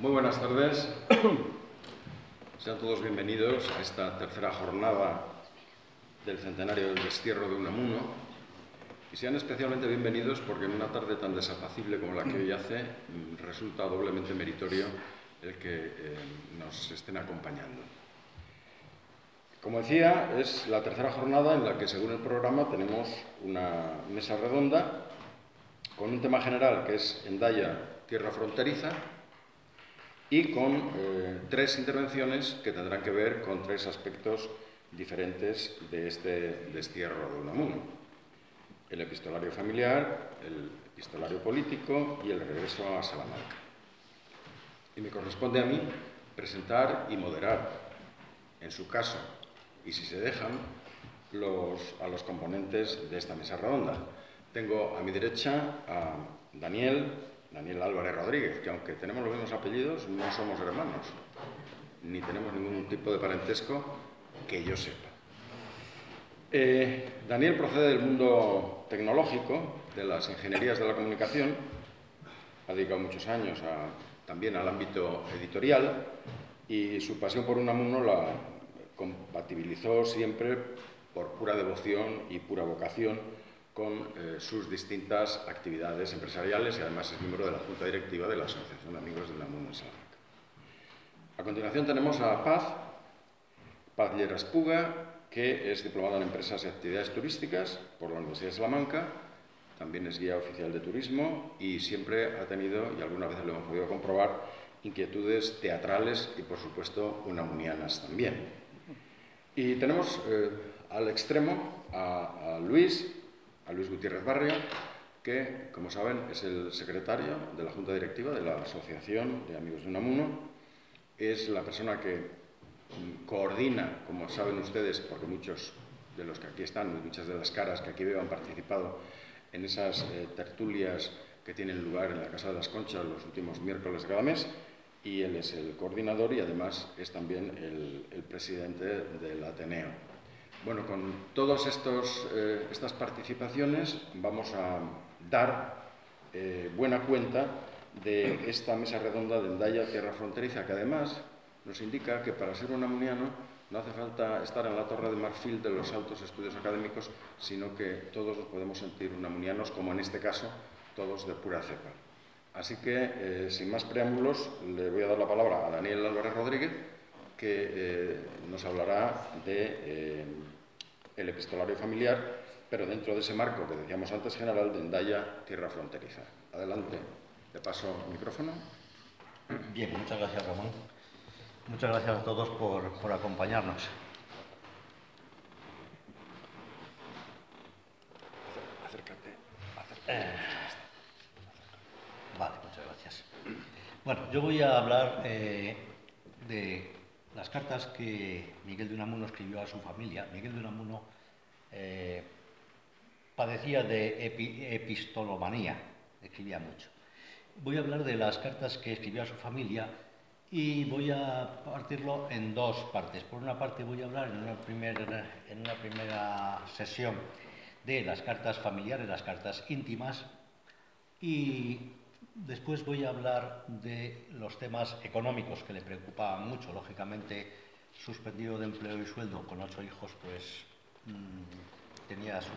Muy buenas tardes. Sean todos bienvenidos a esta tercera jornada del centenario del destierro de Unamuno. Y sean especialmente bienvenidos porque en una tarde tan desapacible como la que hoy hace, resulta doblemente meritorio el que nos estén acompañando. Como decía, es la tercera jornada en la que, según el programa, tenemos una mesa redonda con un tema general que es Hendaya, tierra fronteriza, y con tres intervenciones que tendrán que ver con tres aspectos diferentes de este destierro de Unamuno: el epistolario familiar, el epistolario político y el regreso a Salamanca. Y me corresponde a mí presentar y moderar, en su caso, y si se dejan, a los componentes de esta mesa redonda. Tengo a mi derecha a Daniel Álvarez Rodríguez, que aunque tenemos los mismos apellidos, no somos hermanos, ni tenemos ningún tipo de parentesco que yo sepa. Daniel procede del mundo tecnológico, de las ingenierías de la comunicación, ha dedicado muchos años también al ámbito editorial, y su pasión por Unamuno la compatibilizó siempre por pura devoción y pura vocación con sus distintas actividades empresariales, y además es miembro de la Junta Directiva de la Asociación de Amigos de Unamuno en Salamanca. A continuación tenemos a Paz Lleras Puga, que es diplomada en Empresas y Actividades Turísticas por la Universidad de Salamanca, también es guía oficial de turismo y siempre ha tenido, y algunas veces lo hemos podido comprobar, inquietudes teatrales y, por supuesto, unamunianas también. Y tenemos al extremo a Luis Gutiérrez Barrio, que, como saben, es el secretario de la Junta Directiva de la Asociación de Amigos de Unamuno. Es la persona que coordina, como saben ustedes, porque muchos de los que aquí están, y muchas de las caras que aquí veo han participado en esas tertulias que tienen lugar en la Casa de las Conchas los últimos miércoles de cada mes, y él es el coordinador y además es también el presidente del Ateneo. Bueno, con todas estas participaciones vamos a dar buena cuenta de esta mesa redonda de Hendaya, tierra fronteriza, que además nos indica que para ser unamuniano no hace falta estar en la Torre de Marfil de los altos estudios académicos, sino que todos nos podemos sentir unamunianos, como en este caso, todos de pura cepa. Así que, sin más preámbulos, le voy a dar la palabra a Daniel Álvarez Rodríguez, que nos hablará de el epistolario familiar, pero dentro de ese marco que decíamos antes general de Hendaya, tierra fronteriza. Adelante, le paso el micrófono. Bien, muchas gracias, Ramón. Muchas gracias a todos por acompañarnos. Acércate. Vale, muchas gracias. Bueno, yo voy a hablar de las cartas que Miguel de Unamuno escribió a su familia. Miguel de Unamuno padecía de epistolomanía, escribía mucho. Voy a hablar de las cartas que escribió a su familia y voy a partirlo en dos partes. Por una parte voy a hablar en una primera sesión de las cartas familiares, las cartas íntimas, y después voy a hablar de los temas económicos que le preocupaban mucho. Lógicamente, suspendido de empleo y sueldo con 8 hijos, pues tenía su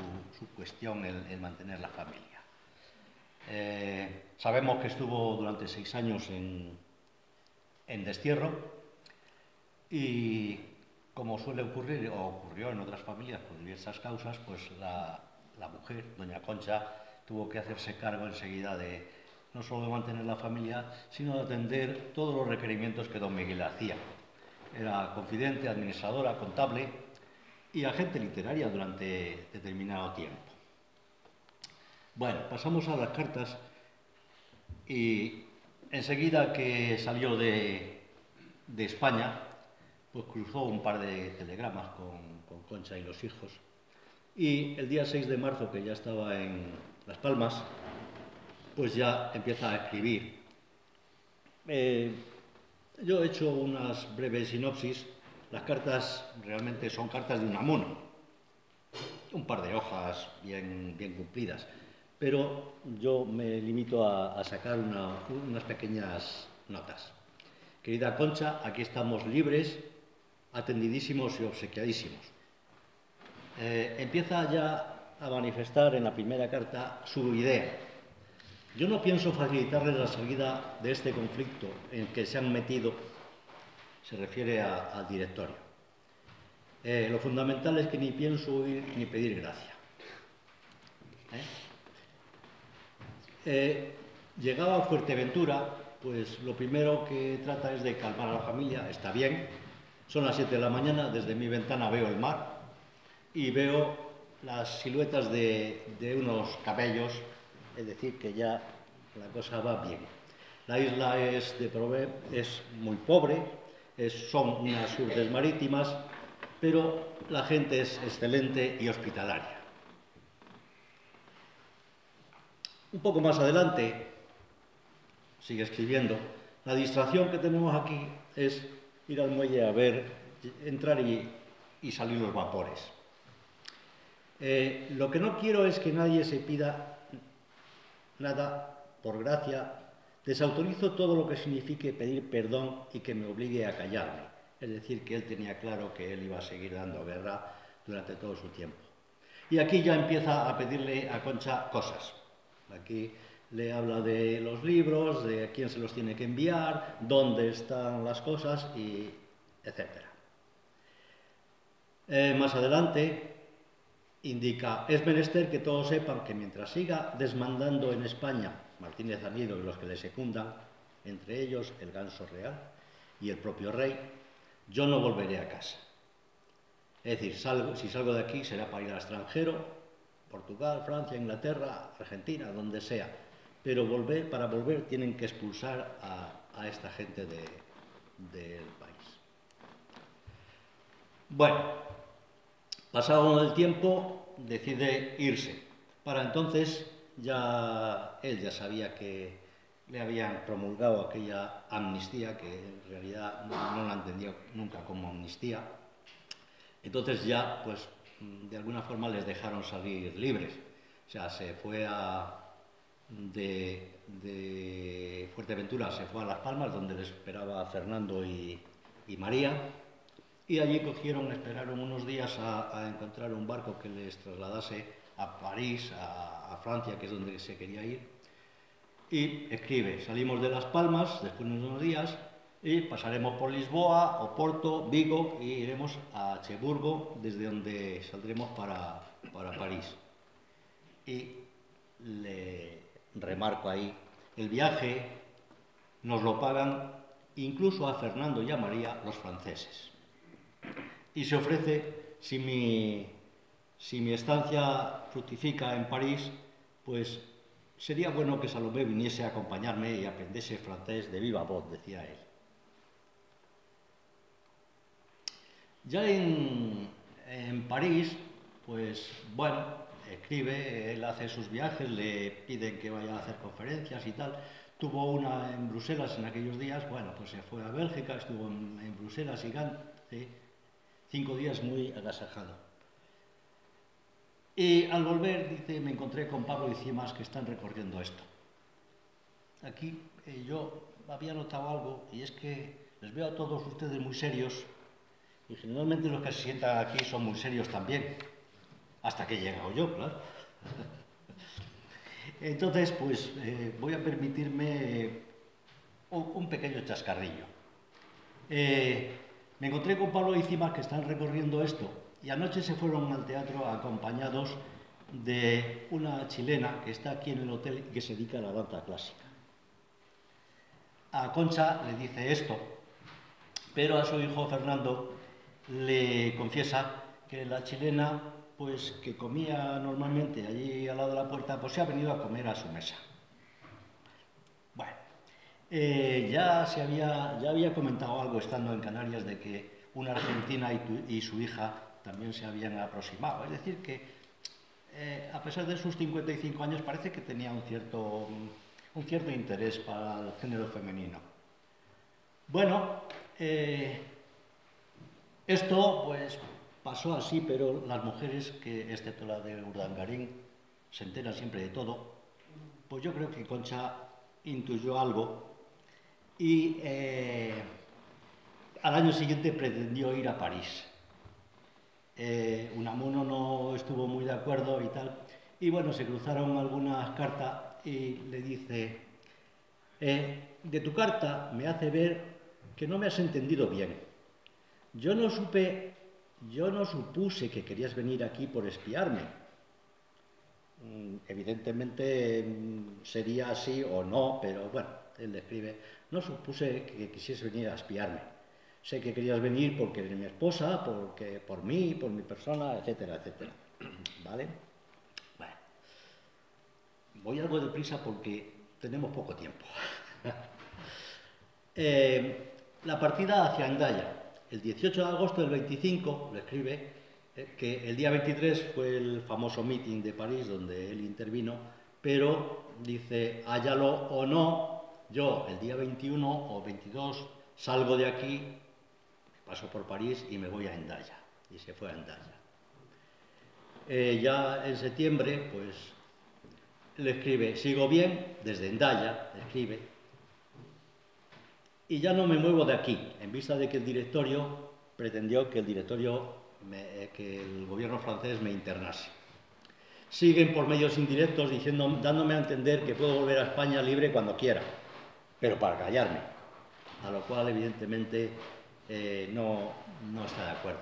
cuestión el mantener la familia. Sabemos que estuvo durante 6 años en destierro y, como suele ocurrir o ocurrió en otras familias por diversas causas, pues la mujer, doña Concha, tuvo que hacerse cargo enseguida de no solo de mantener la familia, sino de atender todos los requerimientos que don Miguel hacía. Era confidente, administradora, contable y agente literaria durante determinado tiempo. Bueno, pasamos a las cartas y enseguida que salió de España, pues cruzó un par de telegramas con Concha y los hijos, y el día 6 de marzo, que ya estaba en Las Palmas, pues ya empieza a escribir. Yo he hecho unas breves sinopsis. Las cartas realmente son cartas de Unamuno, un par de hojas bien cumplidas, pero yo me limito a sacar unas pequeñas notas. Querida Concha, aquí estamos libres, atendidísimos y obsequiadísimos. Empieza ya a manifestar en la primera carta su idea. Yo no pienso facilitarles la salida de este conflicto en que se han metido, se refiere al directorio. Lo fundamental es que ni pienso oír ni pedir gracia. Llegado a Fuerteventura, pues lo primero que trata es de calmar a la familia. Está bien, son las 7 de la mañana, desde mi ventana veo el mar y veo las siluetas de unos cabellos, es decir, que ya la cosa va bien. La isla es muy pobre, son unas urdes marítimas, pero la gente es excelente y hospitalaria. Un poco más adelante, sigue escribiendo, la distracción que tenemos aquí es ir al muelle a ver, entrar y salir los vapores. Lo que no quiero es que nadie se pida nada por gracia. Desautorizo todo lo que signifique pedir perdón y que me obligue a callarme. Es decir, que él tenía claro que él iba a seguir dando guerra durante todo su tiempo. Y aquí ya empieza a pedirle a Concha cosas. Aquí le habla de los libros, de a quién se los tiene que enviar, dónde están las cosas, etc. Más adelante indica, es menester que todos sepan que mientras siga desmandando en España Martínez Anido y los que le secundan, entre ellos el Ganso Real y el propio rey, yo no volveré a casa. Es decir, si salgo de aquí será para ir al extranjero, Portugal, Francia, Inglaterra, Argentina, donde sea. Pero para volver tienen que expulsar a esta gente del país. Bueno, pasado el tiempo, decide irse. Para entonces él ya sabía que le habían promulgado aquella amnistía, que en realidad no la entendió nunca como amnistía. Entonces ya, pues, de alguna forma les dejaron salir libres. O sea, se fue de Fuerteventura, se fue a Las Palmas, donde les esperaba Fernando y María, y allí esperaron unos días a encontrar un barco que les trasladase a París, a Francia, que es donde se quería ir, y escribe, salimos de Las Palmas después de unos días y pasaremos por Lisboa, Oporto, Vigo y iremos a Cherburgo, desde donde saldremos para París. Y le remarco ahí, el viaje nos lo pagan incluso a Fernando y a María los franceses. Y se ofrece, si mi estancia fructifica en París, pues sería bueno que Salomé viniese a acompañarme y aprendiese francés de viva voz, decía él. Ya en París, pues bueno, escribe, él hace sus viajes, le piden que vaya a hacer conferencias y tal. Tuvo una en Bruselas en aquellos días, bueno, pues se fue a Bélgica, estuvo en Bruselas y Gante, 5 días muy agasajado. Y al volver, dice, me encontré con Pablo y Cimas que están recorriendo esto. Aquí yo había notado algo, y es que les veo a todos ustedes muy serios, y generalmente los que se sientan aquí son muy serios también, hasta que he llegado yo, claro. Entonces, pues voy a permitirme un pequeño chascarrillo. Me encontré con Pablo y Cimas que están recorriendo esto, y anoche se fueron al teatro acompañados de una chilena que está aquí en el hotel y que se dedica a la danza clásica. A Concha le dice esto, pero a su hijo Fernando le confiesa que la chilena, pues que comía normalmente allí al lado de la puerta, pues se ha venido a comer a su mesa. Bueno, ya había comentado algo estando en Canarias de que una argentina y su hija también se habían aproximado. Es decir, que a pesar de sus 55 años parece que tenía un cierto interés para el género femenino. Bueno, esto pues pasó así, pero las mujeres, que excepto la de Urdangarín, se enteran siempre de todo, pues yo creo que Concha intuyó algo y al año siguiente pretendió ir a París. Unamuno no estuvo muy de acuerdo y tal, y bueno, se cruzaron algunas cartas y le dice, de tu carta me hace ver que no me has entendido bien. Yo no supuse que querías venir aquí por espiarme. Evidentemente sería así o no, pero bueno, él le escribe, no supuse que quisieras venir a espiarme. Sé que querías venir porque eres mi esposa, porque por mí, por mi persona, etcétera, etcétera. ¿Vale? Bueno, voy algo deprisa porque tenemos poco tiempo. La partida hacia Hendaya. El 18 de agosto del 25 le escribe que el día 23 fue el famoso meeting de París donde él intervino, pero dice, háyalo o no, yo el día 21 o 22 salgo de aquí, paso por París y me voy a Hendaya. Y se fue a Hendaya. Ya en septiembre, pues, le escribe, sigo bien, desde Hendaya, le escribe, y ya no me muevo de aquí, en vista de que el directorio pretendió que que el gobierno francés me internase. Siguen por medios indirectos dándome a entender que puedo volver a España libre cuando quiera, pero para callarme, a lo cual evidentemente no está de acuerdo.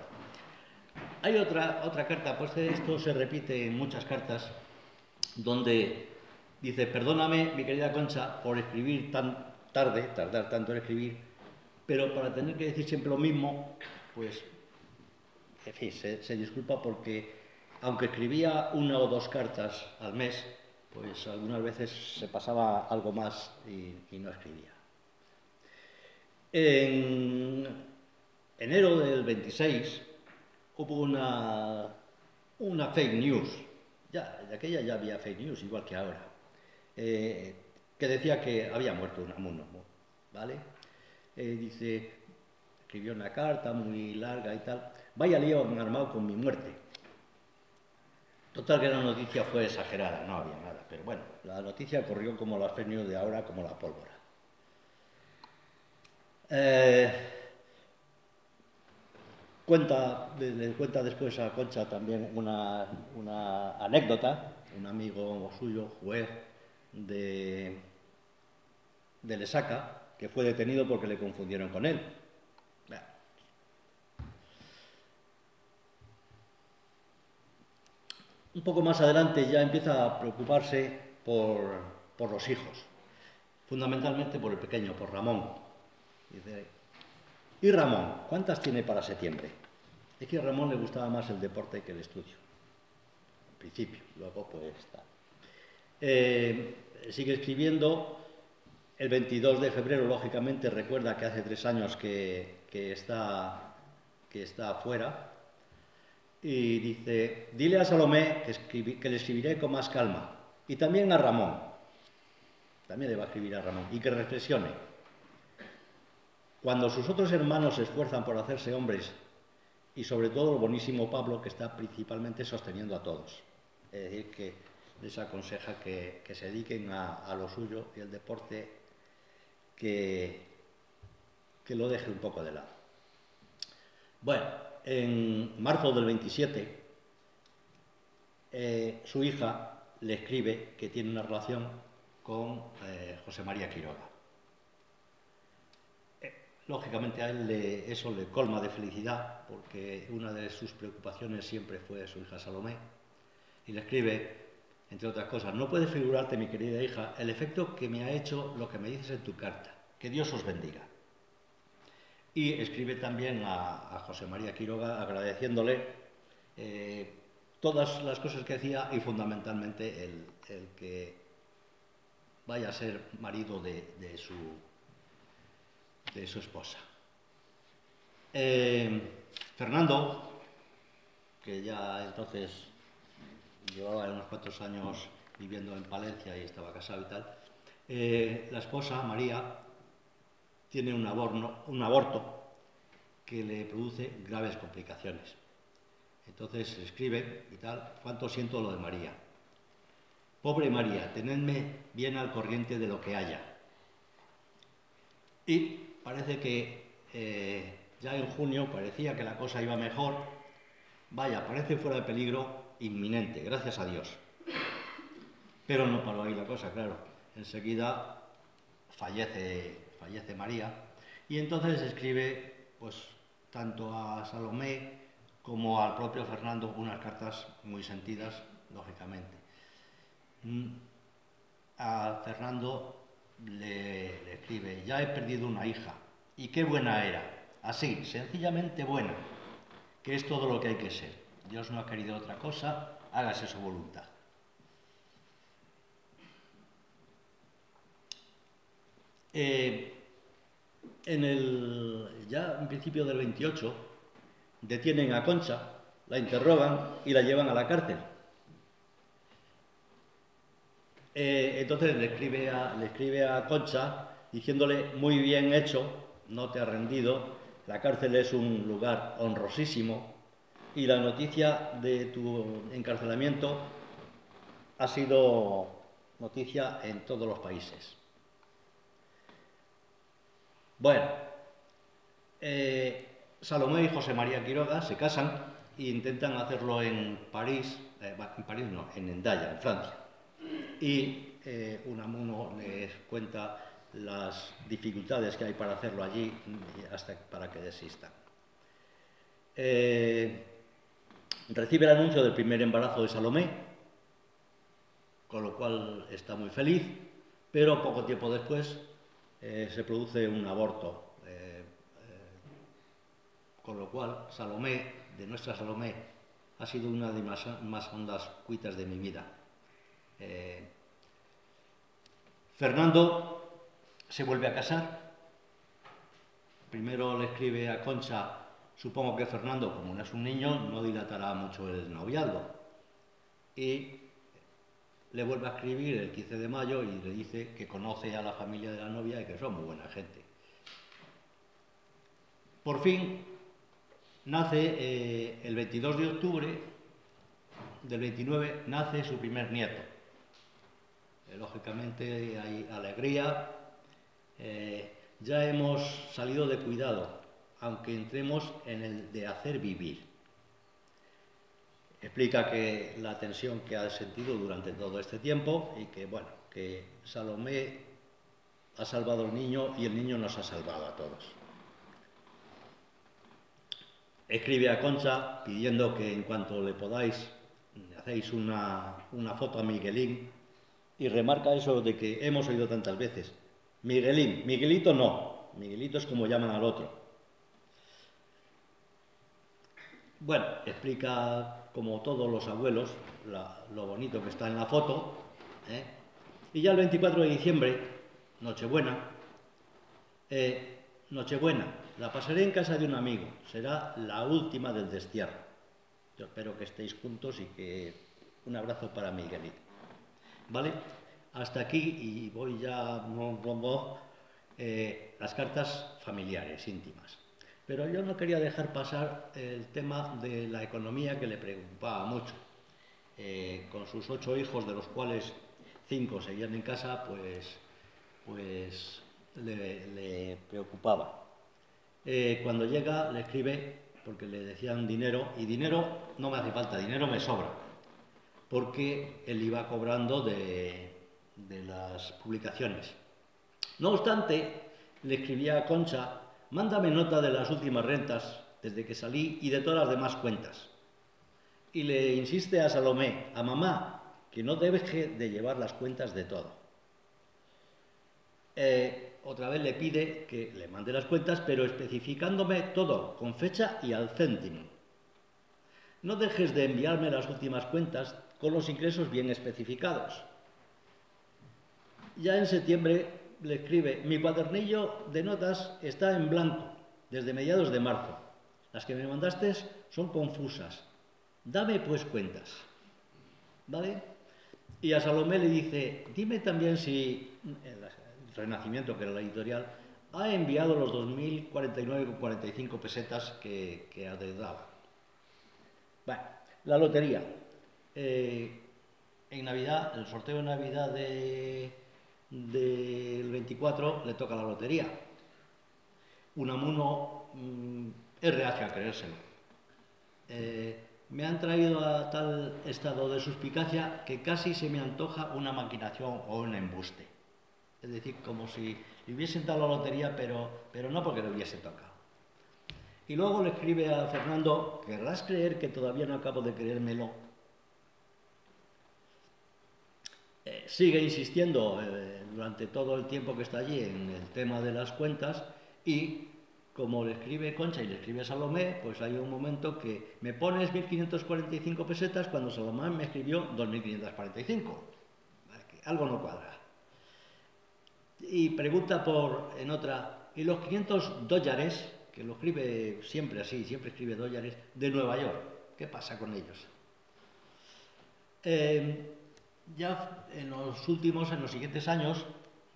Hay otra carta, pues esto se repite en muchas cartas, donde dice, perdóname, mi querida Concha, por escribir tardar tanto en escribir, pero para tener que decir siempre lo mismo, pues, en fin, se disculpa porque, aunque escribía 1 o 2 cartas al mes, pues algunas veces se pasaba algo más y no escribía. En enero del 26 hubo una fake news, de aquella ya había fake news, igual que ahora, que decía que había muerto Unamuno, ¿vale? Escribió una carta muy larga y tal, vaya lío han armado con mi muerte. Total que la noticia fue exagerada, no había nada, pero bueno, la noticia corrió como las fake news de ahora, como la pólvora. Le cuenta después a Concha también una anécdota, un amigo suyo, juez de Lesaca, que fue detenido porque le confundieron con él. Un poco más adelante ya empieza a preocuparse por los hijos, fundamentalmente por el pequeño, por Ramón. Dice, ¿y Ramón? ¿Cuántas tiene para septiembre? Es que a Ramón le gustaba más el deporte que el estudio, al principio, luego pues está. Sigue escribiendo, el 22 de febrero, lógicamente, recuerda que hace 3 años que está afuera, y dice, dile a Salomé que le escribiré con más calma, y también a Ramón, también le va a escribir a Ramón, y que reflexione. Cuando sus otros hermanos se esfuerzan por hacerse hombres, y sobre todo el buenísimo Pablo, que está principalmente sosteniendo a todos. Es decir, que les aconseja que se dediquen a lo suyo y el deporte, que lo deje un poco de lado. Bueno, en marzo del 27, su hija le escribe que tiene una relación con José María Quiroga. Lógicamente a él eso le colma de felicidad, porque una de sus preocupaciones siempre fue su hija Salomé, y le escribe, entre otras cosas, no puedes figurarte, mi querida hija, el efecto que me ha hecho lo que me dices en tu carta, que Dios os bendiga. Y escribe también a José María Quiroga agradeciéndole todas las cosas que hacía y fundamentalmente el que vaya a ser marido de su esposa. Fernando, que ya entonces llevaba unos cuantos años viviendo en Palencia y estaba casado y tal, la esposa, María, tiene un aborto que le produce graves complicaciones. Entonces escribe y tal, cuánto siento lo de María. Pobre María, tenedme bien al corriente de lo que haya. Y parece que ya en junio parecía que la cosa iba mejor. Vaya, parece fuera de peligro inminente, gracias a Dios. Pero no paró ahí la cosa, claro. Enseguida fallece María, y entonces escribe, pues, tanto a Salomé como al propio Fernando unas cartas muy sentidas, lógicamente. A Fernando le escribe: ya he perdido una hija, y qué buena era, así, sencillamente buena, que es todo lo que hay que ser. Dios no ha querido otra cosa, hágase su voluntad. Ya en principio del 28 detienen a Concha, la interrogan y la llevan a la cárcel. Entonces le escribe a Concha diciéndole: muy bien hecho, no te has rendido, la cárcel es un lugar honrosísimo y la noticia de tu encarcelamiento ha sido noticia en todos los países. Bueno, Salomé y José María Quiroga se casan e intentan hacerlo en París, en Hendaya, en Francia. Y Unamuno les cuenta las dificultades que hay para hacerlo allí, hasta para que desistan. Recibe el anuncio del primer embarazo de Salomé, con lo cual está muy feliz, pero poco tiempo después se produce un aborto, con lo cual Salomé, de nuestra Salomé, ha sido una de más hondas cuitas de mi vida. Fernando se vuelve a casar. Primero le escribe a Concha. Supongo que Fernando, como no es un niño, no dilatará mucho el noviazgo. Y le vuelve a escribir el 15 de mayo y le dice que conoce a la familia de la novia y que son muy buena gente. Por fin nace el 22 de octubre del 29, nace su primer nieto. Lógicamente hay alegría. Ya hemos salido de cuidado, aunque entremos en el de hacer vivir. Explica que la tensión que ha sentido durante todo este tiempo y que, bueno, que Salomé ha salvado al niño y el niño nos ha salvado a todos. Escribe a Concha pidiendo que en cuanto le podáis hacéis una foto a Miguelín, y remarca eso de que hemos oído tantas veces. Miguelín, Miguelito no, Miguelito es como llaman al otro. Bueno, explica, como todos los abuelos, lo bonito que está en la foto, ¿eh? Y ya el 24 de diciembre, Nochebuena, la pasaré en casa de un amigo, será la última del destierro. Yo espero que estéis juntos y que un abrazo para Miguelito. ¿Vale? Hasta aquí, y voy ya las cartas familiares, íntimas. Pero yo no quería dejar pasar el tema de la economía, que le preocupaba mucho. Con sus 8 hijos, de los cuales 5 seguían en casa, pues le preocupaba. Cuando llega, le escribe, porque le decían dinero, y dinero no me hace falta, dinero me sobra, porque él iba cobrando de las publicaciones. No obstante, le escribía a Concha: mándame nota de las últimas rentas desde que salí y de todas las demás cuentas. Y le insiste a Salomé, a mamá, que no deje de llevar las cuentas de todo. Otra vez le pide que le mande las cuentas, pero especificándome todo, con fecha y al céntimo. No dejes de enviarme las últimas cuentas con los ingresos bien especificados. Ya en septiembre le escribe: mi cuadernillo de notas está en blanco desde mediados de marzo. Las que me mandaste son confusas. Dame pues cuentas. ¿Vale? Y a Salomé le dice: dime también si el Renacimiento, que era la editorial, ha enviado los 2.049,45 pesetas que adeudaba. Bueno, la lotería. En Navidad, el sorteo de Navidad del 24, le toca la lotería. Unamuno es reacio a creérselo. Me han traído a tal estado de suspicacia que casi se me antoja una maquinación o un embuste. Es decir, como si le hubiesen dado la lotería, pero no porque le hubiese tocado. Y luego le escribe a Fernando: querrás creer que todavía no acabo de creérmelo. Sigue insistiendo durante todo el tiempo que está allí en el tema de las cuentas, y como le escribe Concha y le escribe Salomé, pues hay un momento que me pones 1.545 pesetas cuando Salomé me escribió 2.545. Algo no cuadra. Y pregunta en otra, ¿y los 500 dólares, que lo escribe siempre así, siempre escribe dólares, de Nueva York? ¿Qué pasa con ellos? Ya en los siguientes años,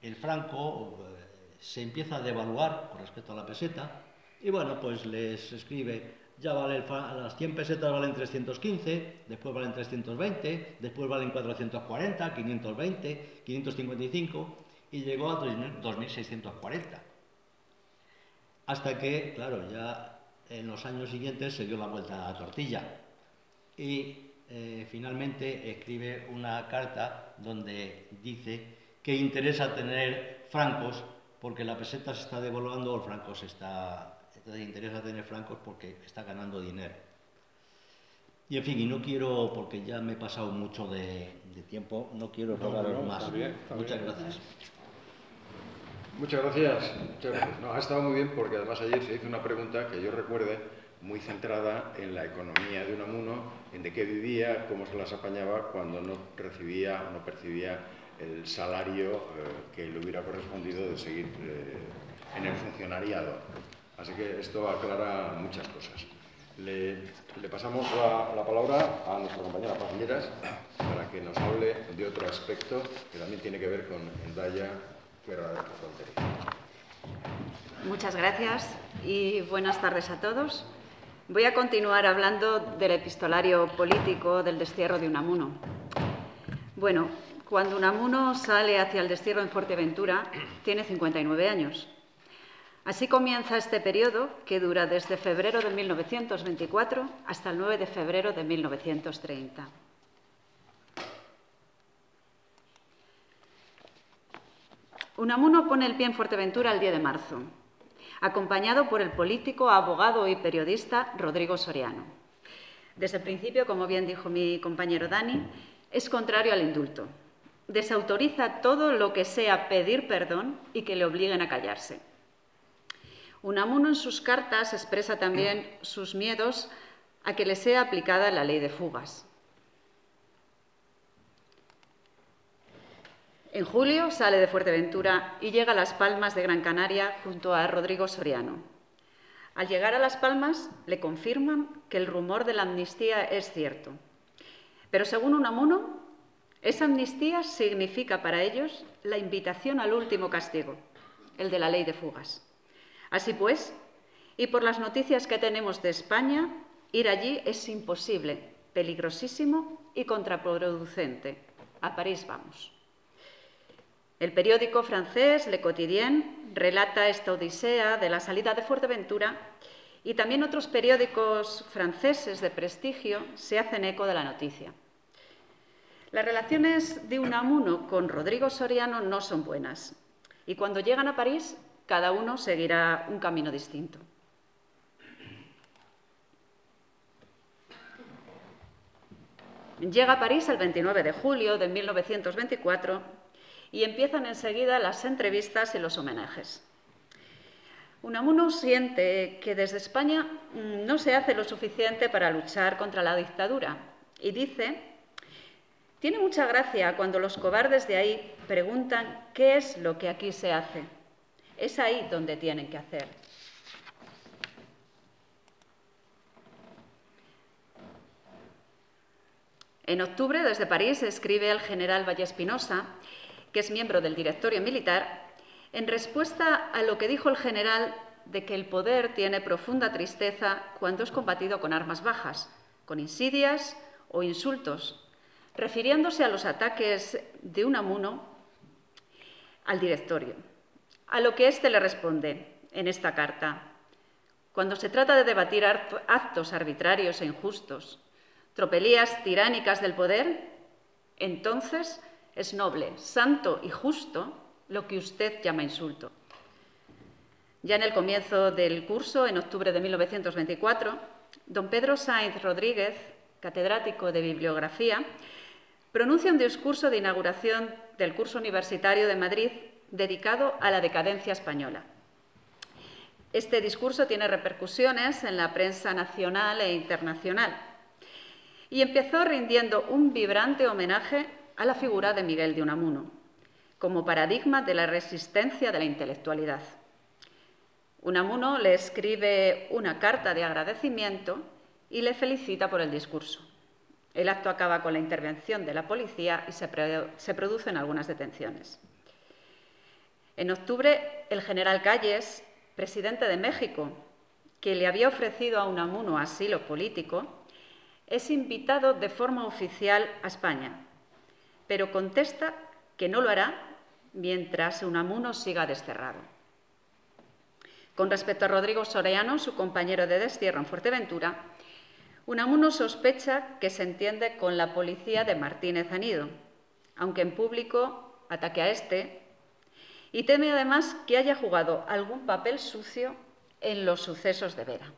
el franco se empieza a devaluar con respecto a la peseta, y bueno, pues les escribe: ya vale las 100 pesetas valen 315, después valen 320, después valen 440, 520, 555, y llegó a 2.640. Hasta que, claro, ya en los años siguientes se dio la vuelta a la tortilla, y finalmente escribe una carta donde dice que interesa tener francos porque la peseta se está devaluando, o el franco entonces interesa tener francos porque está ganando dinero. Y en fin, y no quiero, porque ya me he pasado mucho de tiempo, no quiero robaros más. Está bien, Muchas gracias. Muchas gracias. No, ha estado muy bien, porque además ayer se hizo una pregunta que yo recuerde muy centrada en la economía de Unamuno, en de qué vivía, cómo se las apañaba cuando no recibía o no percibía el salario que le hubiera correspondido de seguir en el funcionariado. Así que esto aclara muchas cosas. Le pasamos la palabra a nuestra compañera Paz Lleras para que nos hable de otro aspecto que también tiene que ver con Hendaya, Guerra de la Fronteriza. Muchas gracias y buenas tardes a todos. Voy a continuar hablando del epistolario político del destierro de Unamuno. Bueno, cuando Unamuno sale hacia el destierro en Fuerteventura, tiene 59 años. Así comienza este periodo, que dura desde febrero de 1924 hasta el 9 de febrero de 1930. Unamuno pone el pie en Fuerteventura el 10 de marzo, acompañado por el político, abogado y periodista Rodrigo Soriano. Desde el principio, como bien dijo mi compañero Dani, es contrario al indulto. Desautoriza todo lo que sea pedir perdón y que le obliguen a callarse. Unamuno en sus cartas expresa también sus miedos a que le sea aplicada la ley de fugas. En julio sale de Fuerteventura y llega a Las Palmas de Gran Canaria junto a Rodrigo Soriano. Al llegar a Las Palmas le confirman que el rumor de la amnistía es cierto. Pero según Unamuno, esa amnistía significa para ellos la invitación al último castigo, el de la ley de fugas. Así pues, y por las noticias que tenemos de España, ir allí es imposible, peligrosísimo y contraproducente. A París vamos. El periódico francés Le Quotidien relata esta odisea de la salida de Fuerteventura, y también otros periódicos franceses de prestigio se hacen eco de la noticia. Las relaciones de Unamuno con Rodrigo Soriano no son buenas, y cuando llegan a París, cada uno seguirá un camino distinto. Llega a París el 29 de julio de 1924 y empiezan enseguida las entrevistas y los homenajes. Unamuno siente que desde España no se hace lo suficiente para luchar contra la dictadura y dice: tiene mucha gracia cuando los cobardes de ahí preguntan qué es lo que aquí se hace. Es ahí donde tienen que hacer. En octubre, desde París, escribe al general Vallespinosa, que es miembro del directorio militar, en respuesta a lo que dijo el general de que el poder tiene profunda tristeza cuando es combatido con armas bajas, con insidias o insultos, refiriéndose a los ataques de Unamuno al directorio. A lo que éste le responde: en esta carta. Cuando se trata de debatir actos arbitrarios e injustos, tropelías tiránicas del poder, entonces es noble, santo y justo lo que usted llama insulto. Ya en el comienzo del curso, en octubre de 1924, don Pedro Sainz Rodríguez, catedrático de Bibliografía, pronuncia un discurso de inauguración del curso universitario de Madrid dedicado a la decadencia española. Este discurso tiene repercusiones en la prensa nacional e internacional y empezó rindiendo un vibrante homenaje a la figura de Miguel de Unamuno, como paradigma de la resistencia de la intelectualidad. Unamuno le escribe una carta de agradecimiento y le felicita por el discurso. El acto acaba con la intervención de la policía y se producen algunas detenciones. En octubre, el general Calles, presidente de México, que le había ofrecido a Unamuno asilo político, es invitado de forma oficial a España, pero contesta que no lo hará mientras Unamuno siga desterrado. Con respecto a Rodrigo Soriano, su compañero de destierro en Fuerteventura, Unamuno sospecha que se entiende con la policía de Martínez Anido, aunque en público ataque a este, y teme además que haya jugado algún papel sucio en los sucesos de Vera.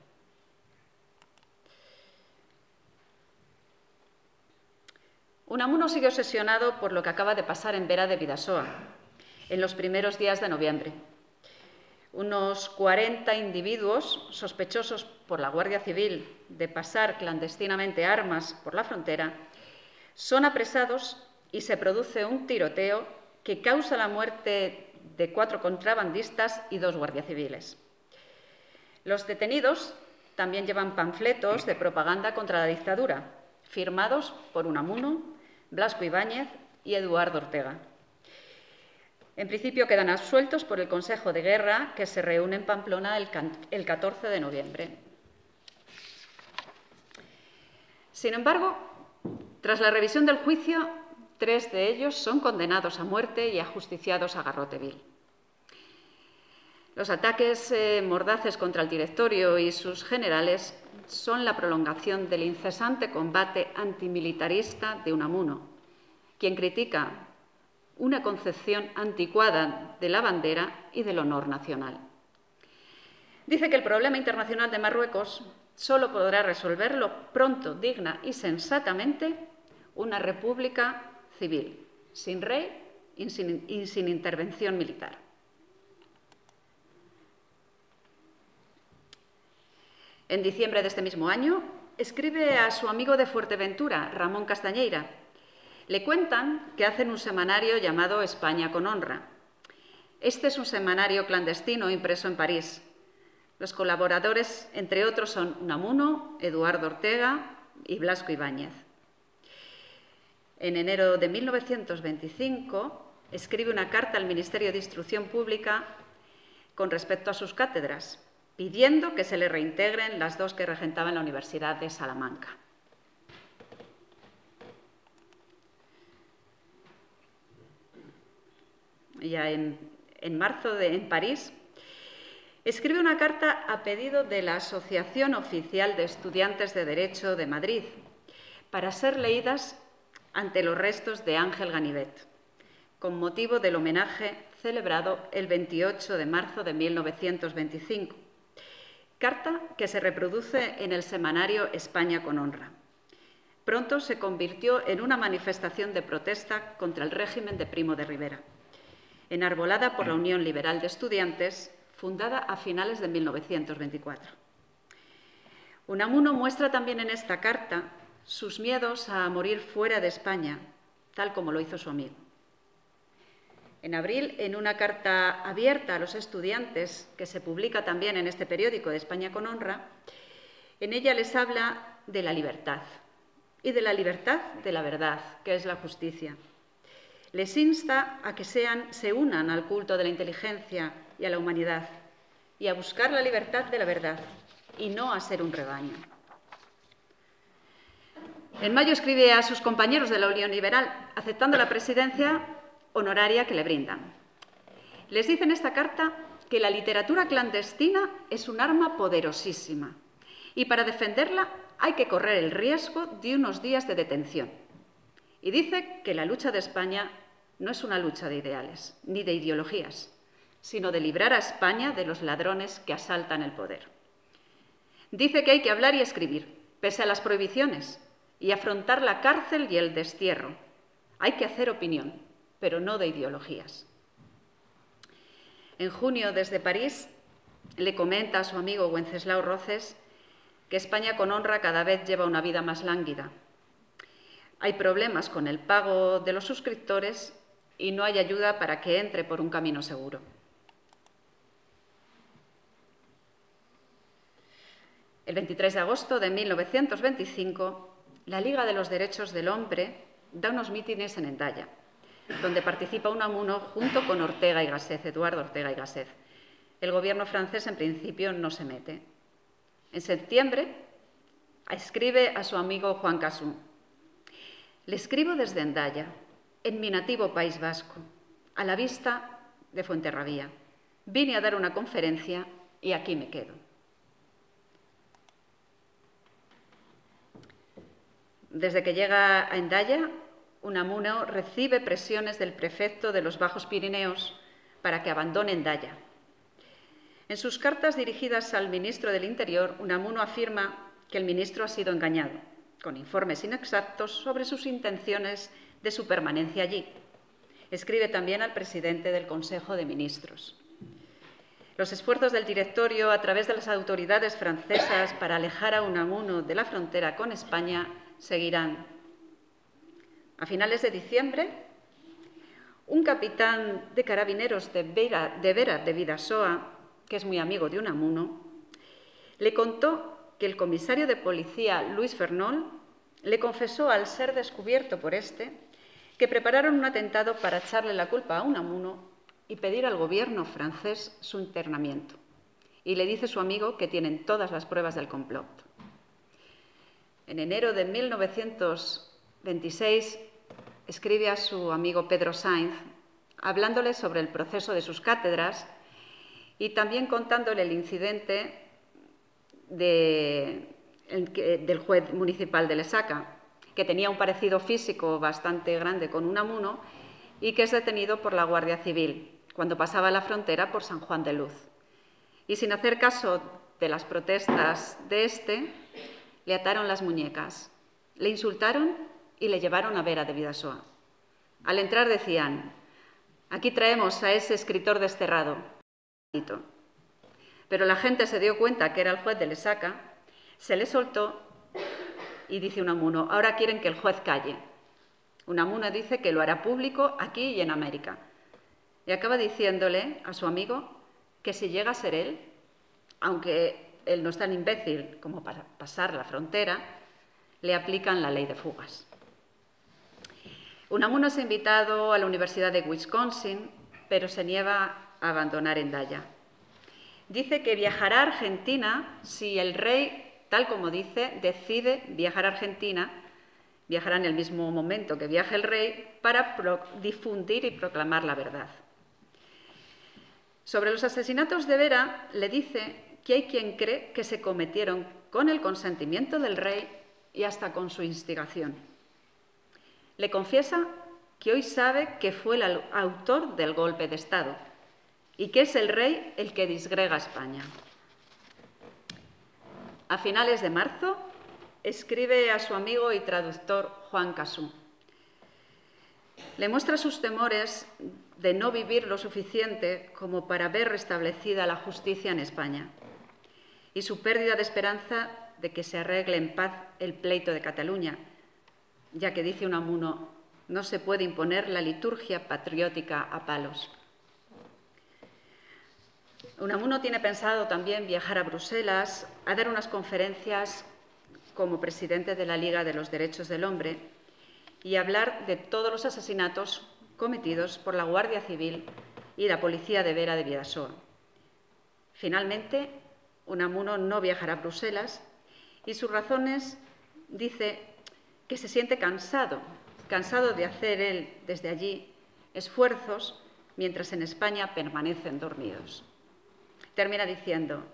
Unamuno sigue obsesionado por lo que acaba de pasar en Vera de Bidasoa, en los primeros días de noviembre. Unos 40 individuos sospechosos por la Guardia Civil de pasar clandestinamente armas por la frontera son apresados y se produce un tiroteo que causa la muerte de 4 contrabandistas y 2 guardias civiles. Los detenidos también llevan panfletos de propaganda contra la dictadura, firmados por Unamuno, Blasco Ibáñez y Eduardo Ortega. En principio quedan absueltos por el Consejo de Guerra, que se reúne en Pamplona el 14 de noviembre. Sin embargo, tras la revisión del juicio, 3 de ellos son condenados a muerte y ajusticiados a garrote vil. Los ataques mordaces contra el directorio y sus generales son la prolongación del incesante combate antimilitarista de Unamuno, quien critica una concepción anticuada de la bandera y del honor nacional. Dice que el problema internacional de Marruecos solo podrá resolverlo pronto, digna y sensatamente una república civil, sin rey y sin intervención militar. En diciembre de este mismo año, escribe a su amigo de Fuerteventura, Ramón Castañeira. Le cuentan que hacen un semanario llamado España con Honra. Este es un semanario clandestino impreso en París. Los colaboradores, entre otros, son Unamuno, Eduardo Ortega y Blasco Ibáñez. En enero de 1925, escribe una carta al Ministerio de Instrucción Pública con respecto a sus cátedras, pidiendo que se le reintegren las 2 que regentaba en la Universidad de Salamanca. Ya en marzo en París, escribe una carta a pedido de la Asociación Oficial de Estudiantes de Derecho de Madrid para ser leídas ante los restos de Ángel Ganivet, con motivo del homenaje celebrado el 28 de marzo de 1925. Carta que se reproduce en el semanario España con Honra. Pronto se convirtió en una manifestación de protesta contra el régimen de Primo de Rivera, enarbolada por la Unión Liberal de Estudiantes, fundada a finales de 1924. Unamuno muestra también en esta carta sus miedos a morir fuera de España, tal como lo hizo su amigo. En abril, en una carta abierta a los estudiantes, que se publica también en este periódico de España con Honra, en ella les habla de la libertad y de la libertad de la verdad, que es la justicia. Les insta a que se unan al culto de la inteligencia y a la humanidad y a buscar la libertad de la verdad y no a ser un rebaño. En mayo escribe a sus compañeros de la Unión Liberal, aceptando la presidencia honoraria que le brindan. Les dice en esta carta que la literatura clandestina es un arma poderosísima y para defenderla hay que correr el riesgo de unos días de detención. Y dice que la lucha de España no es una lucha de ideales ni de ideologías, sino de librar a España de los ladrones que asaltan el poder. Dice que hay que hablar y escribir, pese a las prohibiciones, y afrontar la cárcel y el destierro. Hay que hacer opinión, pero no de ideologías. En junio, desde París, le comenta a su amigo Wenceslao Roces que España con honra cada vez lleva una vida más lánguida. Hay problemas con el pago de los suscriptores y no hay ayuda para que entre por un camino seguro. El 23 de agosto de 1925, la Liga de los Derechos del Hombre da unos mítines en Hendaya, donde participa Unamuno junto con Ortega y Gasset, Eduardo Ortega y Gasset. El gobierno francés, en principio, no se mete. En septiembre, escribe a su amigo Juan Casú: le escribo desde Hendaya, en mi nativo País Vasco, a la vista de Fuenterrabía. Vine a dar una conferencia y aquí me quedo. Desde que llega a Hendaya, Unamuno recibe presiones del prefecto de los Bajos Pirineos para que abandone Hendaya. En sus cartas dirigidas al ministro del Interior, Unamuno afirma que el ministro ha sido engañado, con informes inexactos sobre sus intenciones de su permanencia allí. Escribe también al presidente del Consejo de Ministros. Los esfuerzos del directorio a través de las autoridades francesas para alejar a Unamuno de la frontera con España seguirán. A finales de diciembre, un capitán de carabineros de Vera de Bidasoa, que es muy amigo de Unamuno, le contó que el comisario de policía Luis Fernol le confesó, al ser descubierto por este, que prepararon un atentado para echarle la culpa a Unamuno y pedir al gobierno francés su internamiento. Y le dice su amigo que tienen todas las pruebas del complot. En enero de 1926 escribe a su amigo Pedro Sainz, hablándole sobre el proceso de sus cátedras y también contándole el incidente del juez municipal de Lesaca, que tenía un parecido físico bastante grande con Unamuno y que es detenido por la Guardia Civil cuando pasaba la frontera por San Juan de Luz. Y sin hacer caso de las protestas de este, le ataron las muñecas, le insultaron y le llevaron a Vera de Bidasoa. Al entrar decían: aquí traemos a ese escritor desterrado. Pero la gente se dio cuenta que era el juez de Lesaca, se le soltó y dice Unamuno: ahora quieren que el juez calle. Unamuno dice que lo hará público aquí y en América. Y acaba diciéndole a su amigo que si llega a ser él, aunque él no es tan imbécil como para pasar la frontera, le aplican la ley de fugas. Unamuno es invitado a la Universidad de Wisconsin, pero se niega a abandonar Hendaya. Dice que viajará a Argentina si el rey, tal como dice, decide viajar a Argentina. Viajará en el mismo momento que viaja el rey para difundir y proclamar la verdad. Sobre los asesinatos de Vera, le dice que hay quien cree que se cometieron con el consentimiento del rey y hasta con su instigación. Le confiesa que hoy sabe que fue el autor del golpe de Estado y que es el rey el que disgrega a España. A finales de marzo, escribe a su amigo y traductor Juan Casú. Le muestra sus temores de no vivir lo suficiente como para ver restablecida la justicia en España y su pérdida de esperanza de que se arregle en paz el pleito de Cataluña, ya que, dice Unamuno, no se puede imponer la liturgia patriótica a palos. Unamuno tiene pensado también viajar a Bruselas a dar unas conferencias como presidente de la Liga de los Derechos del Hombre y hablar de todos los asesinatos cometidos por la Guardia Civil y la policía de Vera de Bidasoa. Finalmente, Unamuno no viajará a Bruselas y sus razones dice que se siente cansado de hacer él desde allí esfuerzos mientras en España permanecen dormidos. Termina diciendo: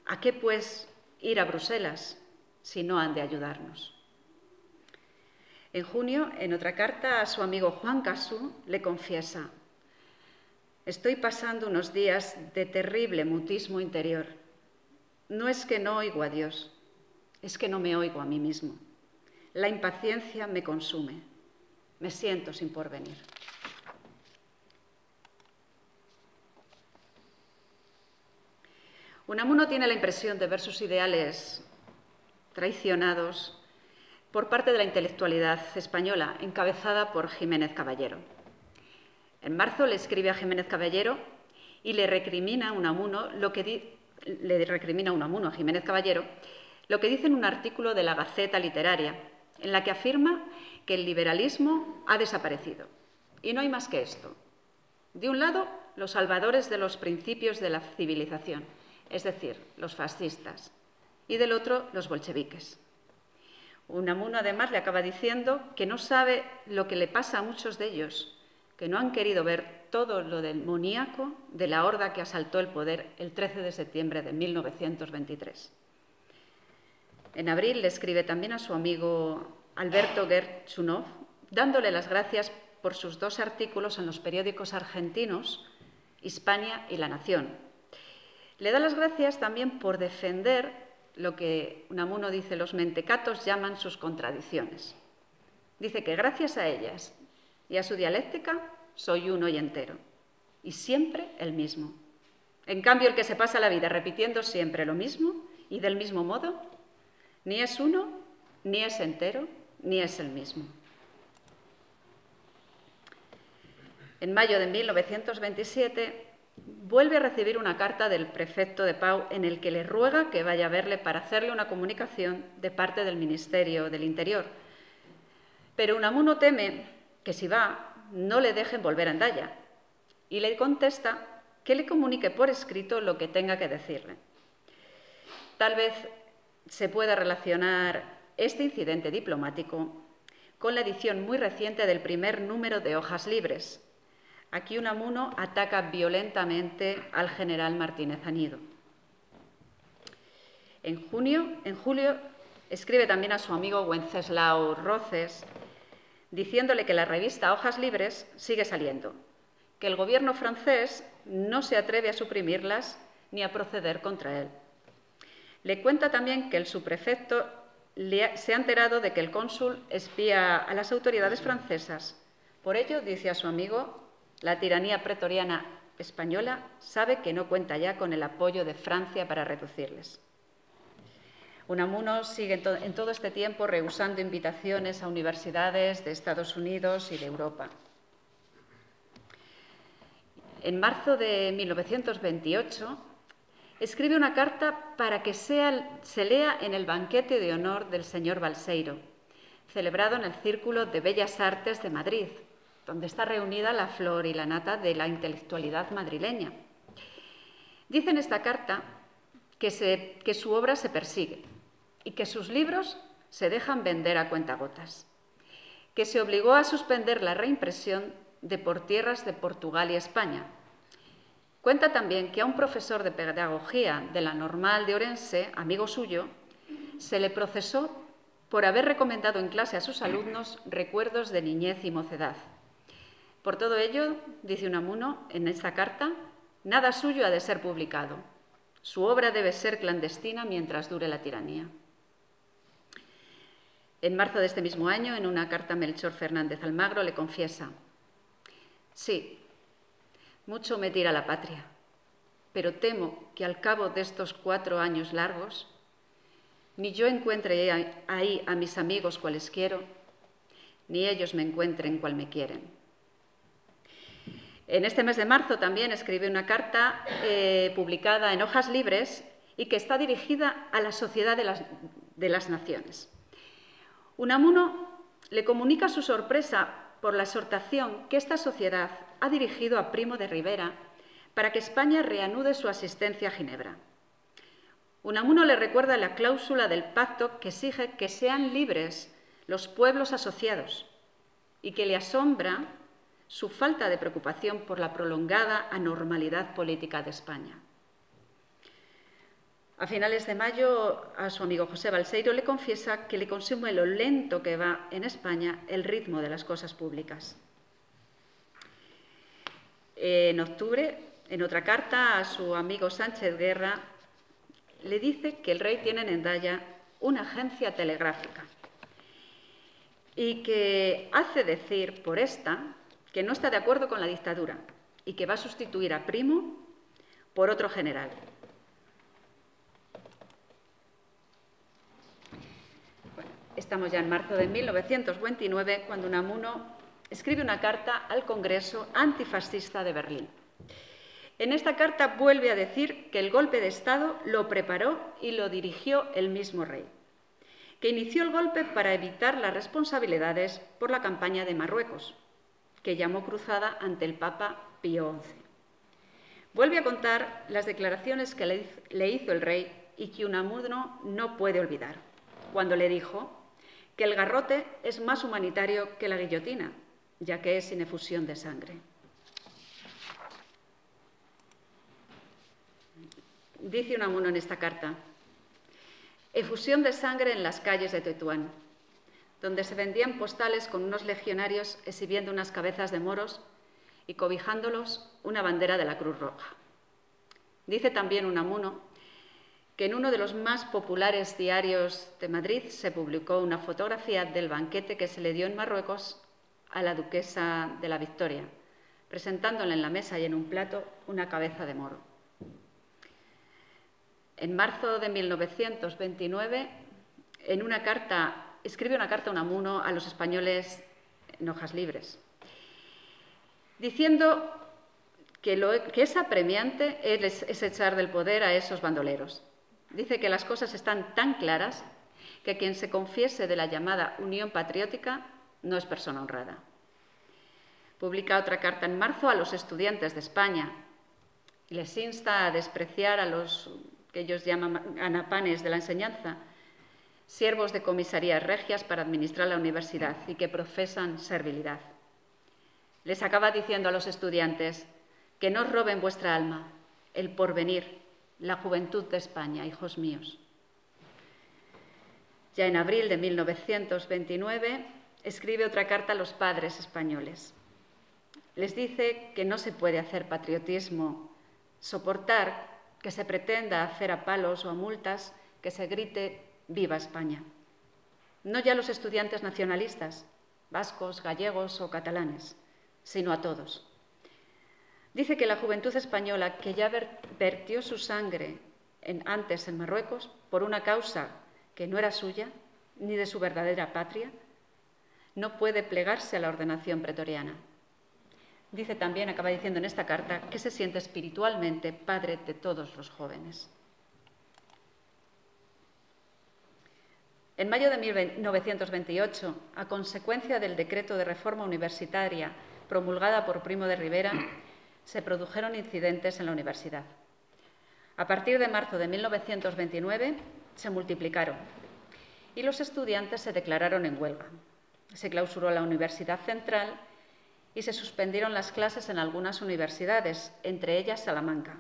¿a qué pues ir a Bruselas si no han de ayudarnos? En junio, en otra carta a su amigo Juan Casú, le confiesa: estoy pasando unos días de terrible mutismo interior. No es que no oigo a Dios, es que no me oigo a mí mismo. La impaciencia me consume. Me siento sin porvenir. Unamuno tiene la impresión de ver sus ideales traicionados por parte de la intelectualidad española, encabezada por Jiménez Caballero. En marzo le escribe a Jiménez Caballero y le recrimina a Unamuno a Jiménez Caballero lo que dice en un artículo de la Gaceta Literaria, en la que afirma que el liberalismo ha desaparecido. Y no hay más que esto. De un lado, los salvadores de los principios de la civilización, es decir, los fascistas, y del otro, los bolcheviques. Unamuno, además, le acaba diciendo que no sabe lo que le pasa a muchos de ellos, que no han querido ver todo lo demoníaco de la horda que asaltó el poder el 13 de septiembre de 1923. En abril le escribe también a su amigo Alberto Gerchunov, dándole las gracias por sus 2 artículos en los periódicos argentinos Hispania y La Nación. Le da las gracias también por defender lo que Unamuno dice los mentecatos llaman sus contradicciones. Dice que gracias a ellas y a su dialéctica soy uno y entero, y siempre el mismo. En cambio, el que se pasa la vida repitiendo siempre lo mismo y del mismo modo, ni es uno, ni es entero, ni es el mismo. En mayo de 1927 vuelve a recibir una carta del prefecto de Pau en el que le ruega que vaya a verle para hacerle una comunicación de parte del Ministerio del Interior. Pero Unamuno teme que si va no le dejen volver a Hendaya y le contesta que le comunique por escrito lo que tenga que decirle. Tal vez se pueda relacionar este incidente diplomático con la edición muy reciente del primer número de Hojas Libres. Aquí Unamuno ataca violentamente al general Martínez Anido. En julio, escribe también a su amigo Wenceslao Roces, diciéndole que la revista Hojas Libres sigue saliendo, que el gobierno francés no se atreve a suprimirlas ni a proceder contra él. Le cuenta también que el subprefecto se ha enterado de que el cónsul espía a las autoridades francesas. Por ello, dice a su amigo, la tiranía pretoriana española sabe que no cuenta ya con el apoyo de Francia para reducirles. Unamuno sigue en todo este tiempo rehusando invitaciones a universidades de Estados Unidos y de Europa. En marzo de 1928 escribe una carta para que se lea en el banquete de honor del señor Balseiro, celebrado en el Círculo de Bellas Artes de Madrid, donde está reunida la flor y la nata de la intelectualidad madrileña. Dice en esta carta que su obra se persigue y que sus libros se dejan vender a cuentagotas, que se obligó a suspender la reimpresión de por tierras de Portugal y España. Cuenta también que a un profesor de pedagogía de la Normal de Orense, amigo suyo, se le procesó por haber recomendado en clase a sus alumnos recuerdos de niñez y mocedad. Por todo ello, dice Unamuno en esta carta, nada suyo ha de ser publicado. Su obra debe ser clandestina mientras dure la tiranía. En marzo de este mismo año, en una carta a Melchor Fernández Almagro, le confiesa: sí, mucho me tira la patria, pero temo que al cabo de estos 4 años largos, ni yo encuentre ahí a mis amigos cuales quiero, ni ellos me encuentren cual me quieren. En este mes de marzo también escribe una carta publicada en Hojas Libres y que está dirigida a la Sociedad de las Naciones. Unamuno le comunica su sorpresa por la exhortación que esta sociedad ha dirigido a Primo de Rivera para que España reanude su asistencia a Ginebra. Unamuno le recuerda la cláusula del pacto que exige que sean libres los pueblos asociados y que le asombra su falta de preocupación por la prolongada anormalidad política de España. A finales de mayo, a su amigo José Balseiro le confiesa que le consume lo lento que va en España el ritmo de las cosas públicas. En octubre, en otra carta a su amigo Sánchez Guerra, le dice que el rey tiene en Hendaya una agencia telegráfica y que hace decir por esta que no está de acuerdo con la dictadura y que va a sustituir a Primo por otro general. Bueno, estamos ya en marzo de 1929, cuando Unamuno escribe una carta al Congreso antifascista de Berlín. En esta carta vuelve a decir que el golpe de Estado lo preparó y lo dirigió el mismo rey, que inició el golpe para evitar las responsabilidades por la campaña de Marruecos, que llamó cruzada ante el Papa Pío XI. Vuelve a contar las declaraciones que le hizo el rey y que Unamuno no puede olvidar, cuando le dijo que el garrote es más humanitario que la guillotina, ya que es sin efusión de sangre. Dice Unamuno en esta carta: efusión de sangre en las calles de Tetuán, donde se vendían postales con unos legionarios exhibiendo unas cabezas de moros y cobijándolos una bandera de la Cruz Roja. Dice también Unamuno que en uno de los más populares diarios de Madrid se publicó una fotografía del banquete que se le dio en Marruecos a la duquesa de la Victoria, presentándole en la mesa y en un plato una cabeza de moro. En marzo de 1929, escribe una carta Unamuno a los españoles en hojas libres, diciendo que es apremiante es echar del poder a esos bandoleros. Dice que las cosas están tan claras que quien se confiese de la llamada Unión Patriótica no es persona honrada. Publica otra carta en marzo a los estudiantes de España y les insta a despreciar a los que ellos llaman ganapanes de la enseñanza, siervos de comisarías regias para administrar la universidad y que profesan servilidad. Les acaba diciendo a los estudiantes que no roben vuestra alma, el porvenir, la juventud de España, hijos míos. Ya en abril de 1929 escribe otra carta a los padres españoles. Les dice que no se puede hacer patriotismo, soportar que se pretenda hacer a palos o a multas que se grite «Viva España». No ya a los estudiantes nacionalistas, vascos, gallegos o catalanes, sino a todos. Dice que la juventud española, que ya vertió su sangre antes en Marruecos por una causa que no era suya ni de su verdadera patria, no puede plegarse a la ordenación pretoriana. Dice también, acaba diciendo en esta carta, que se siente espiritualmente padre de todos los jóvenes. En mayo de 1928, a consecuencia del decreto de reforma universitaria promulgada por Primo de Rivera, se produjeron incidentes en la universidad. A partir de marzo de 1929 se multiplicaron y los estudiantes se declararon en huelga. Se clausuró la Universidad Central y se suspendieron las clases en algunas universidades, entre ellas Salamanca,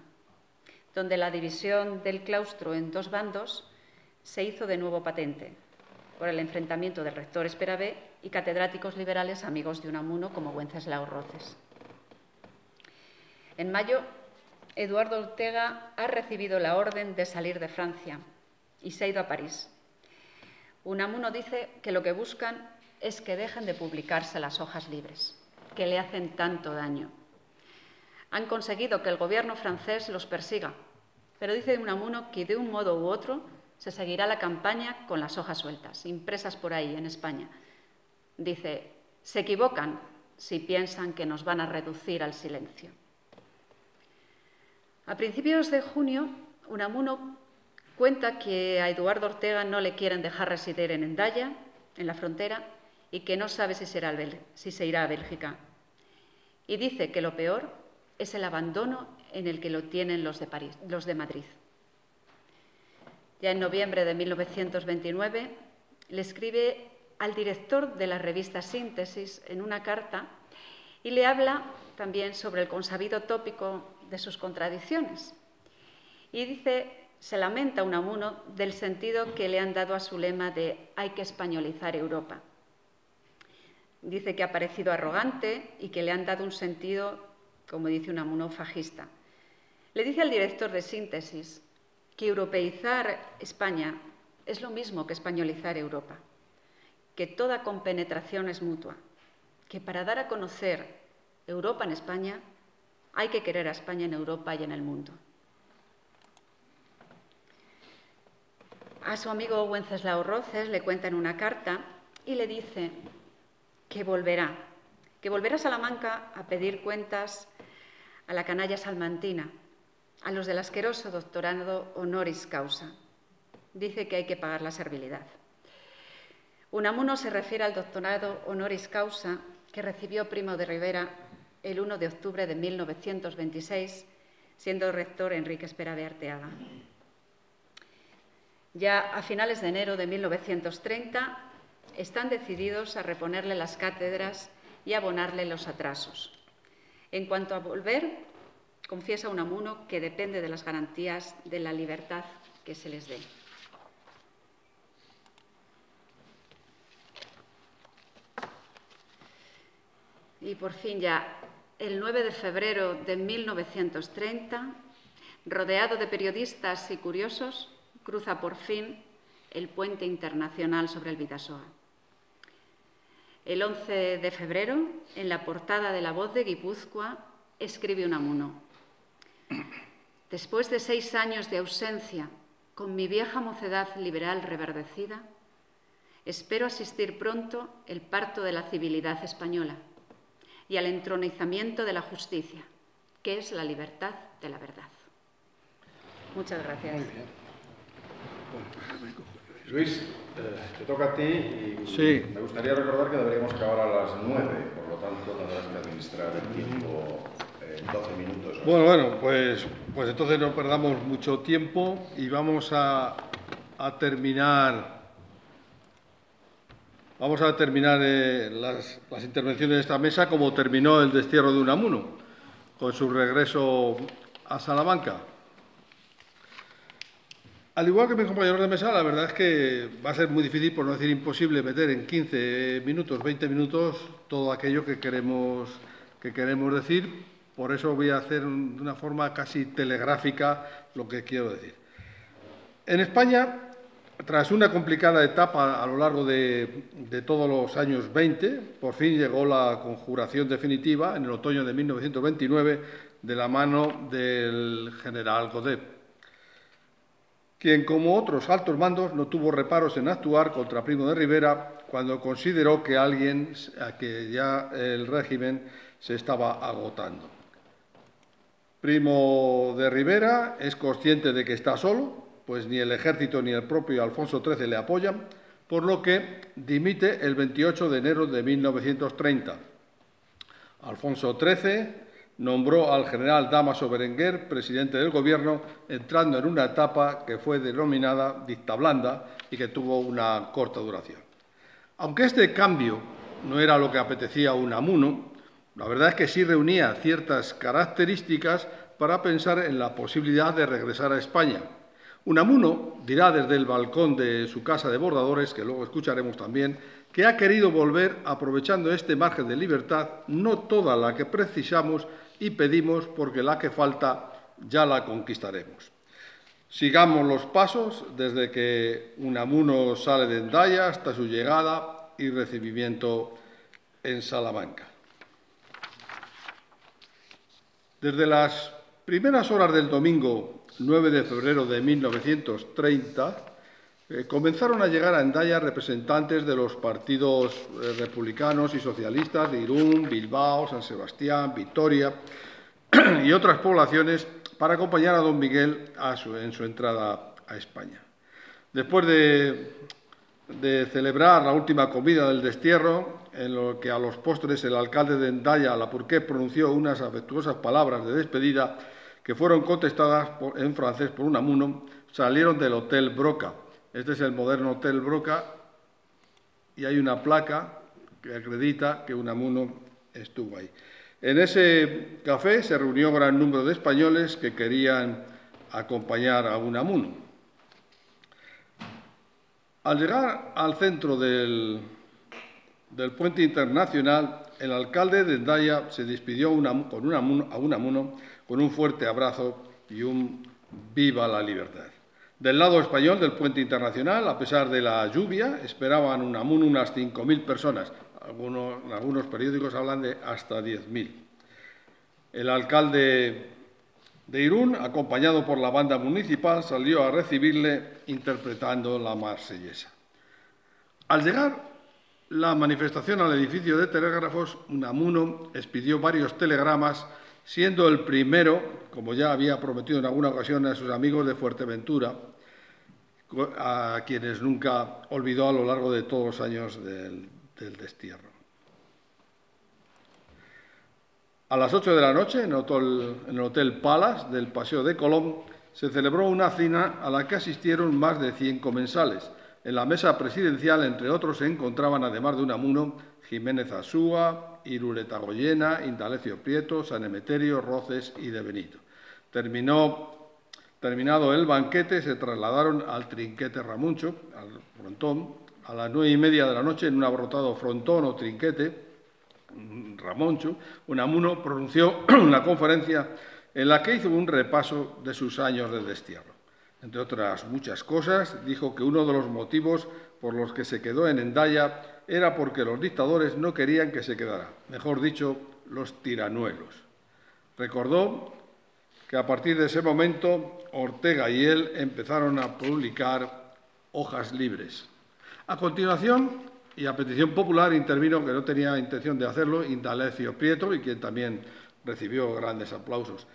donde la división del claustro en dos bandos se hizo de nuevo patente por el enfrentamiento del rector Esperavé y catedráticos liberales amigos de Unamuno como Wenceslao Roces. En mayo, Eduardo Ortega ha recibido la orden de salir de Francia y se ha ido a París. Unamuno dice que lo que buscan es que dejen de publicarse las hojas libres, que le hacen tanto daño. Han conseguido que el gobierno francés los persiga, pero dice Unamuno que de un modo u otro se seguirá la campaña con las hojas sueltas, impresas por ahí en España. Dice, se equivocan si piensan que nos van a reducir al silencio. A principios de junio, Unamuno cuenta que a Eduardo Ortega no le quieren dejar residir en Hendaya, en la frontera, y que no sabe si se irá a Bélgica. Y dice que lo peor es el abandono en el que lo tienen los de Madrid. Ya en noviembre de 1929 le escribe al director de la revista Síntesis en una carta y le habla también sobre el consabido tópico de sus contradicciones. Y dice se lamenta Unamuno del sentido que le han dado a su lema de «hay que españolizar Europa». Dice que ha parecido arrogante y que le han dado un sentido, como dice Unamuno, fajista. Le dice al director de Síntesis que europeizar España es lo mismo que españolizar Europa, que toda compenetración es mutua, que para dar a conocer Europa en España hay que querer a España en Europa y en el mundo. A su amigo Wenceslao Roces le cuenta en una carta y le dice que volverá a Salamanca a pedir cuentas a la canalla salmantina, a los del asqueroso doctorado honoris causa. Dice que hay que pagar la servilidad. Unamuno se refiere al doctorado honoris causa que recibió Primo de Rivera el 1 de octubre de 1926, siendo rector Enrique Esperavé Arteaga. Ya a finales de enero de 1930 están decididos a reponerle las cátedras y abonarle los atrasos. En cuanto a volver, confiesa Unamuno que depende de las garantías de la libertad que se les dé. Y por fin ya, el 9 de febrero de 1930, rodeado de periodistas y curiosos, cruza por fin el puente internacional sobre el Bidasoa. El 11 de febrero, en la portada de La Voz de Guipúzcoa, escribe Unamuno: «Después de 6 años de ausencia, con mi vieja mocedad liberal reverdecida, espero asistir pronto el parto de la civilidad española y al entronizamiento de la justicia, que es la libertad de la verdad». Muchas gracias. Muy bien. Luis, te toca a ti y sí. Me gustaría recordar que deberíamos acabar a las 9, por lo tanto tendrás que administrar el tiempo 12 minutos. Bueno, pues entonces no perdamos mucho tiempo y vamos a terminar las intervenciones de esta mesa como terminó el destierro de Unamuno, con su regreso a Salamanca. Al igual que mis compañeros de mesa, la verdad es que va a ser muy difícil, por no decir imposible, meter en 15 minutos, 20 minutos, todo aquello que queremos decir. Por eso voy a hacer de una forma casi telegráfica lo que quiero decir. En España, tras una complicada etapa a lo largo de todos los años 20, por fin llegó la conjuración definitiva en el otoño de 1929 de la mano del general Godet, quien, como otros altos mandos, no tuvo reparos en actuar contra Primo de Rivera cuando consideró que ya el régimen se estaba agotando. Primo de Rivera es consciente de que está solo, pues ni el ejército ni el propio Alfonso XIII le apoyan, por lo que dimite el 28 de enero de 1930. Alfonso XIII nombró al general Dámaso Berenguer presidente del gobierno, entrando en una etapa que fue denominada dicta blanda y que tuvo una corta duración. Aunque este cambio no era lo que apetecía a Unamuno, la verdad es que sí reunía ciertas características para pensar en la posibilidad de regresar a España. Unamuno dirá desde el balcón de su casa de Bordadores, que luego escucharemos también, que ha querido volver aprovechando este margen de libertad, no toda la que precisamos y pedimos, porque la que falta ya la conquistaremos. Sigamos los pasos desde que Unamuno sale de Hendaya hasta su llegada y recibimiento en Salamanca. Desde las primeras horas del domingo 9 de febrero de 1930, comenzaron a llegar a Hendaya representantes de los partidos republicanos y socialistas de Irún, Bilbao, San Sebastián, Vitoria y otras poblaciones para acompañar a don Miguel en su entrada a España. Después de celebrar la última comida del destierro, en lo que a los postres el alcalde de Hendaya, Lapurqué, pronunció unas afectuosas palabras de despedida que fueron contestadas en francés por Unamuno, salieron del Hotel Broca. Este es el moderno Hotel Broca y hay una placa que acredita que Unamuno estuvo ahí. En ese café se reunió un gran número de españoles que querían acompañar a Unamuno. Al llegar al centro del puente internacional, el alcalde de Hendaya se despidió a Unamuno con un fuerte abrazo y un «Viva la libertad». Del lado español del puente internacional, a pesar de la lluvia, esperaban Unamuno unas 5.000 personas. Algunos periódicos hablan de hasta 10.000. El alcalde de Irún, acompañado por la banda municipal, salió a recibirle interpretando la marsellesa. Al llegar la manifestación al edificio de telégrafos, Unamuno expidió varios telegramas, siendo el primero, como ya había prometido en alguna ocasión a sus amigos de Fuerteventura, a quienes nunca olvidó a lo largo de todos los años del destierro. A las 8 de la noche, en el Hotel Palace del Paseo de Colón, se celebró una cena a la que asistieron más de 100 comensales. En la mesa presidencial, entre otros, se encontraban, además de Unamuno, Jiménez Asúa, Irureta Goyena, Indalecio Prieto, San Emeterio, Roces y de Benito. Terminado el banquete, se trasladaron al trinquete Ramuncho, al frontón. A las 9:30 de la noche, en un abarrotado frontón o trinquete Ramoncho, Unamuno pronunció una conferencia en la que hizo un repaso de sus años de destierro. Entre otras muchas cosas, dijo que uno de los motivos por los que se quedó en Hendaya era porque los dictadores no querían que se quedara, mejor dicho, los tiranuelos. Recordó que a partir de ese momento Ortega y él empezaron a publicar hojas libres. A continuación, y a petición popular, intervino, que no tenía intención de hacerlo, Indalecio Prieto, y quien también recibió grandes aplausos.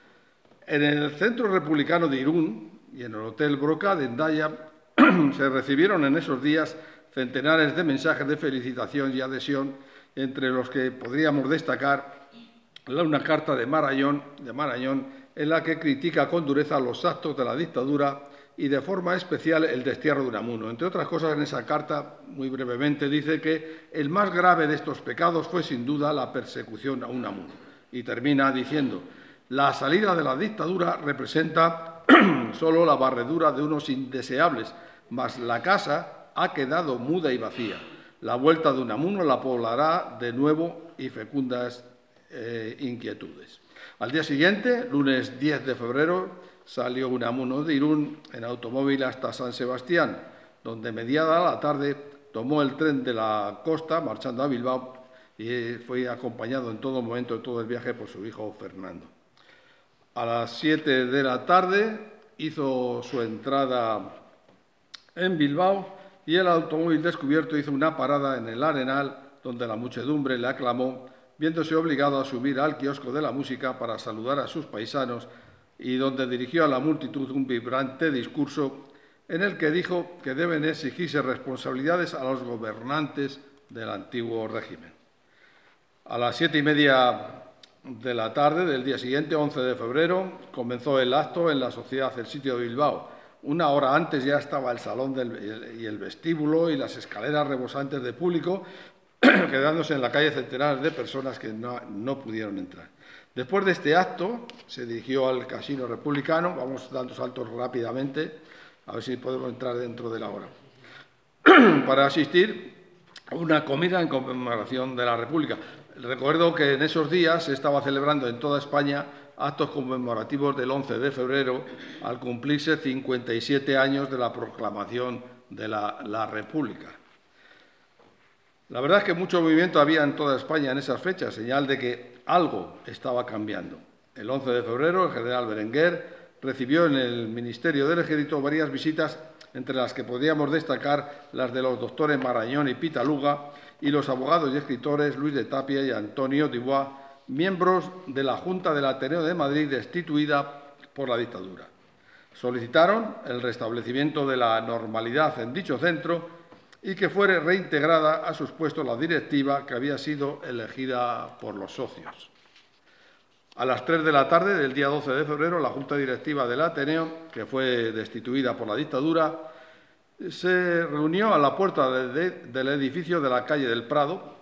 En el Centro Republicano de Irún y en el Hotel Broca de Hendaya se recibieron en esos días centenares de mensajes de felicitación y adhesión, entre los que podríamos destacar una carta de Marañón, en la que critica con dureza los actos de la dictadura y de forma especial el destierro de Unamuno. Entre otras cosas, en esa carta, muy brevemente, dice que el más grave de estos pecados fue sin duda la persecución a Unamuno. Y termina diciendo: la salida de la dictadura representa solo la barredura de unos indeseables, mas la casa ha quedado muda y vacía. La vuelta de Unamuno la poblará de nuevo y fecundas inquietudes. Al día siguiente, lunes 10 de febrero, salió Unamuno de Irún en automóvil hasta San Sebastián, donde mediada la tarde tomó el tren de la costa marchando a Bilbao y fue acompañado en todo momento de todo el viaje por su hijo Fernando. A las 7 de la tarde hizo su entrada en Bilbao y el automóvil descubierto hizo una parada en el Arenal, donde la muchedumbre le aclamó, viéndose obligado a subir al kiosco de la música para saludar a sus paisanos, y donde dirigió a la multitud un vibrante discurso en el que dijo que deben exigirse responsabilidades a los gobernantes del antiguo régimen. A las 7:30 de la tarde del día siguiente, 11 de febrero, comenzó el acto en la Sociedad El Sitio de Bilbao. Una hora antes ya estaba el salón y el vestíbulo y las escaleras rebosantes de público, quedándose en la calle centenares de personas que no pudieron entrar. Después de este acto, se dirigió al Casino Republicano. Vamos dando saltos rápidamente, a ver si podemos entrar dentro de la hora, para asistir a una comida en conmemoración de la República. Recuerdo que en esos días se estaba celebrando en toda España actos conmemorativos del 11 de febrero, al cumplirse 57 años de la proclamación de la República. La verdad es que mucho movimiento había en toda España en esas fechas, señal de que algo estaba cambiando. El 11 de febrero, el general Berenguer recibió en el Ministerio del Ejército varias visitas, entre las que podríamos destacar las de los doctores Marañón y Pitaluga y los abogados y escritores Luis de Tapia y Antonio Dubois, miembros de la Junta del Ateneo de Madrid destituida por la dictadura. Solicitaron el restablecimiento de la normalidad en dicho centro y que fuera reintegrada a sus puestos la directiva que había sido elegida por los socios. A las 3 de la tarde del día 12 de febrero, la Junta Directiva del Ateneo, que fue destituida por la dictadura, se reunió a la puerta del edificio de la calle del Prado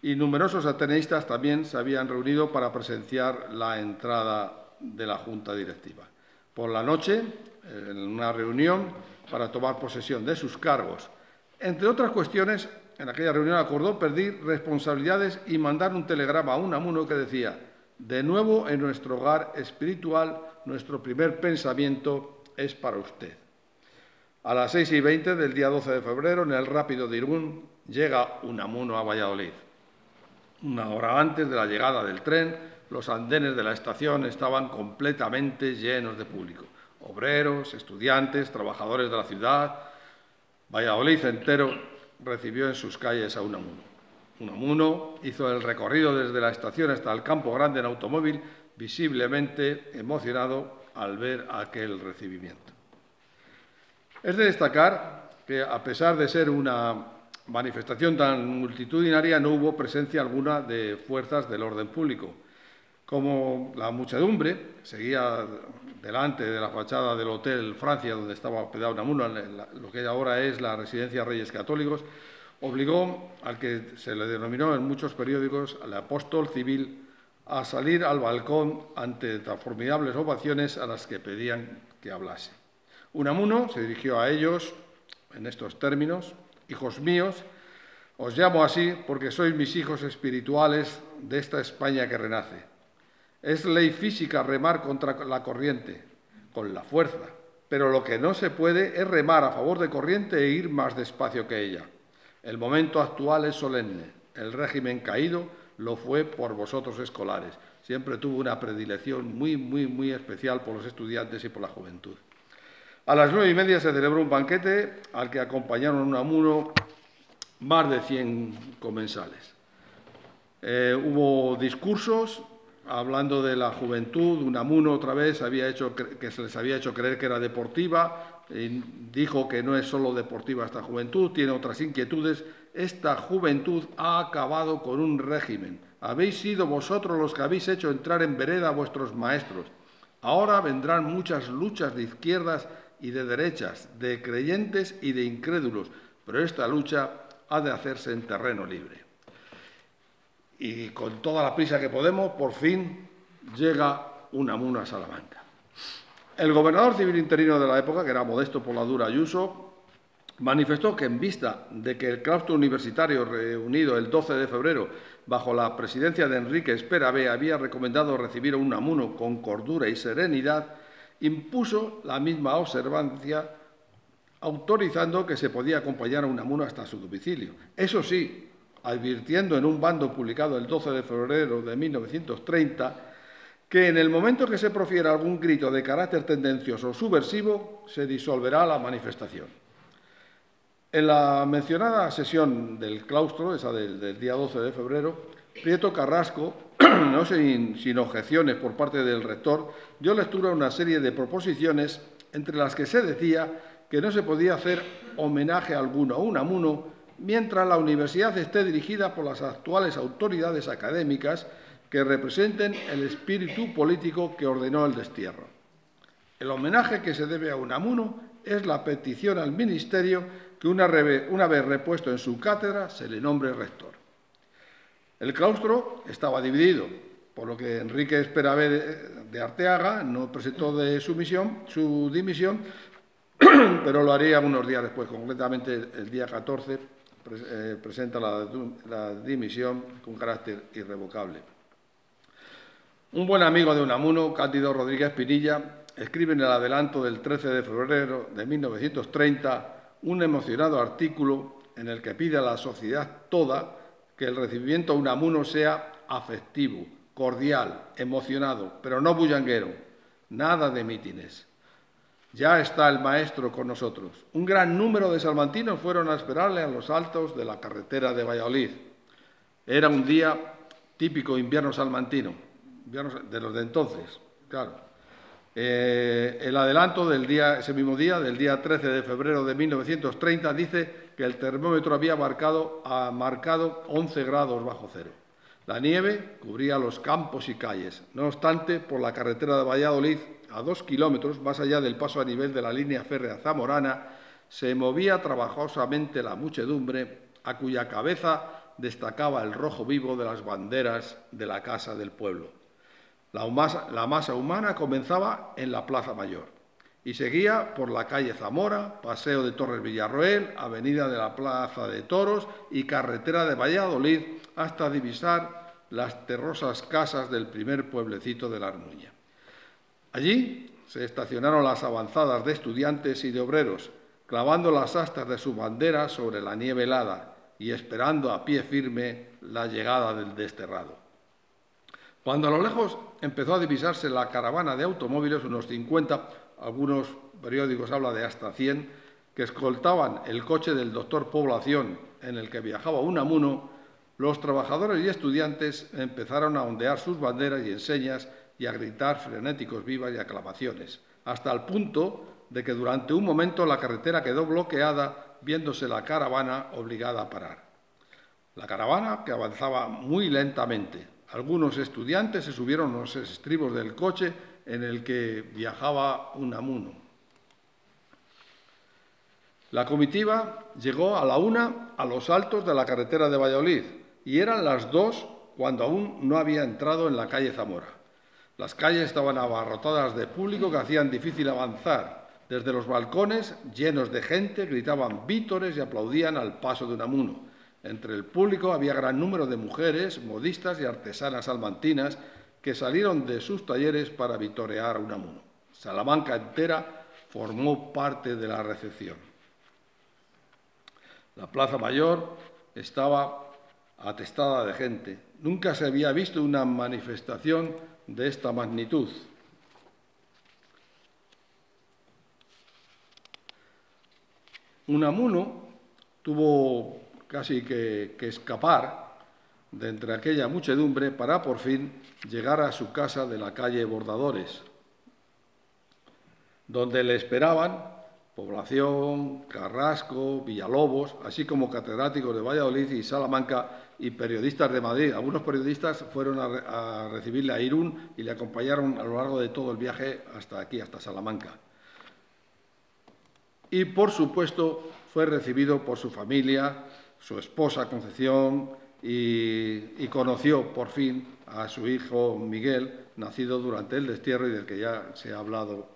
y numerosos ateneístas también se habían reunido para presenciar la entrada de la Junta Directiva. Por la noche, en una reunión para tomar posesión de sus cargos. Entre otras cuestiones, en aquella reunión acordó pedir responsabilidades y mandar un telegrama a Unamuno que decía: de nuevo en nuestro hogar espiritual, nuestro primer pensamiento es para usted. A las 6:20 del día 12 de febrero, en el Rápido de Irún, llega Unamuno a Valladolid. Una hora antes de la llegada del tren, los andenes de la estación estaban completamente llenos de público. Obreros, estudiantes, trabajadores de la ciudad. Valladolid entero recibió en sus calles a Unamuno. Unamuno hizo el recorrido desde la estación hasta el Campo Grande en automóvil, visiblemente emocionado al ver aquel recibimiento. Es de destacar que, a pesar de ser una manifestación tan multitudinaria, no hubo presencia alguna de fuerzas del orden público. Como la muchedumbre seguía delante de la fachada del Hotel Francia, donde estaba hospedado Unamuno, lo que ahora es la Residencia Reyes Católicos, obligó al que se le denominó en muchos periódicos al apóstol civil a salir al balcón ante tan formidables ovaciones a las que pedían que hablase. Unamuno se dirigió a ellos en estos términos: hijos míos, os llamo así porque sois mis hijos espirituales de esta España que renace. Es ley física remar contra la corriente, con la fuerza, pero lo que no se puede es remar a favor de corriente e ir más despacio que ella. El momento actual es solemne. El régimen caído lo fue por vosotros escolares. Siempre tuvo una predilección muy especial por los estudiantes y por la juventud. A las 9:30 se celebró un banquete al que acompañaron a Unamuno más de 100 comensales. Hubo discursos hablando de la juventud. Unamuno otra vez que se les había hecho creer que era deportiva. Dijo que no es solo deportiva esta juventud, tiene otras inquietudes. Esta juventud ha acabado con un régimen. Habéis sido vosotros los que habéis hecho entrar en vereda a vuestros maestros. Ahora vendrán muchas luchas de izquierdas y de derechas, de creyentes y de incrédulos, pero esta lucha ha de hacerse en terreno libre. Y con toda la prisa que podemos, por fin llega Unamuno a Salamanca. El gobernador civil interino de la época, que era Modesto Poladura Ayuso, manifestó que, en vista de que el claustro universitario reunido el 12 de febrero bajo la presidencia de Enrique Esperavé había recomendado recibir a Unamuno con cordura y serenidad, impuso la misma observancia, autorizando que se podía acompañar a Unamuno hasta su domicilio. Eso sí, advirtiendo en un bando publicado el 12 de febrero de 1930 que en el momento que se profiera algún grito de carácter tendencioso o subversivo, se disolverá la manifestación. En la mencionada sesión del claustro, esa del día 12 de febrero, Prieto Carrasco, no sin objeciones por parte del rector, dio lectura a una serie de proposiciones entre las que se decía que no se podía hacer homenaje alguno a Unamuno mientras la universidad esté dirigida por las actuales autoridades académicas que representen el espíritu político que ordenó el destierro. El homenaje que se debe a Unamuno es la petición al Ministerio que una vez repuesto en su cátedra se le nombre rector. El claustro estaba dividido, por lo que Enrique Esperavé de Arteaga no presentó su dimisión, pero lo haría unos días después, concretamente el día 14, presenta la dimisión con carácter irrevocable. Un buen amigo de Unamuno, Cándido Rodríguez Pinilla, escribe en el adelanto del 13 de febrero de 1930 un emocionado artículo en el que pide a la sociedad toda que el recibimiento a Unamuno sea afectivo, cordial, emocionado, pero no bullanguero, nada de mítines. Ya está el maestro con nosotros. Un gran número de salmantinos fueron a esperarle a los altos de la carretera de Valladolid. Era un día típico invierno salmantino, de los de entonces, claro. El adelanto ese mismo día, del día 13 de febrero de 1930, dice que el termómetro había marcado 11 grados bajo cero. La nieve cubría los campos y calles. No obstante, por la carretera de Valladolid, a 2 kilómetros más allá del paso a nivel de la línea férrea zamorana, se movía trabajosamente la muchedumbre, a cuya cabeza destacaba el rojo vivo de las banderas de la Casa del Pueblo. La masa humana comenzaba en la Plaza Mayor y seguía por la calle Zamora, Paseo de Torres Villarroel, Avenida de la Plaza de Toros y carretera de Valladolid hasta divisar las terrosas casas del primer pueblecito de la Armuña. Allí se estacionaron las avanzadas de estudiantes y de obreros, clavando las astas de sus banderas sobre la nieve helada y esperando a pie firme la llegada del desterrado. Cuando a lo lejos empezó a divisarse la caravana de automóviles, unos 50, algunos periódicos hablan de hasta 100, que escoltaban el coche del doctor Población en el que viajaba Unamuno, los trabajadores y estudiantes empezaron a ondear sus banderas y enseñas y a gritar frenéticos vivas y aclamaciones, hasta el punto de que durante un momento la carretera quedó bloqueada, viéndose la caravana obligada a parar. La caravana que avanzaba muy lentamente. Algunos estudiantes se subieron a los estribos del coche en el que viajaba Unamuno. La comitiva llegó a la 1 a los altos de la carretera de Valladolid y eran las 2 cuando aún no había entrado en la calle Zamora. Las calles estaban abarrotadas de público que hacían difícil avanzar. Desde los balcones, llenos de gente, gritaban vítores y aplaudían al paso de Unamuno. Entre el público había gran número de mujeres, modistas y artesanas salmantinas que salieron de sus talleres para vitorear a Unamuno. Salamanca entera formó parte de la recepción. La Plaza Mayor estaba atestada de gente. Nunca se había visto una manifestación de esta magnitud. Unamuno tuvo casi que escapar de entre aquella muchedumbre para por fin llegar a su casa de la calle Bordadores, donde le esperaban Población, Carrasco, Villalobos, así como catedráticos de Valladolid y Salamanca y periodistas de Madrid. Algunos periodistas fueron a recibirle a Irún y le acompañaron a lo largo de todo el viaje hasta aquí, hasta Salamanca. Y, por supuesto, fue recibido por su familia, su esposa Concepción, y conoció por fin a su hijo Miguel, nacido durante el destierro y del que ya se ha hablado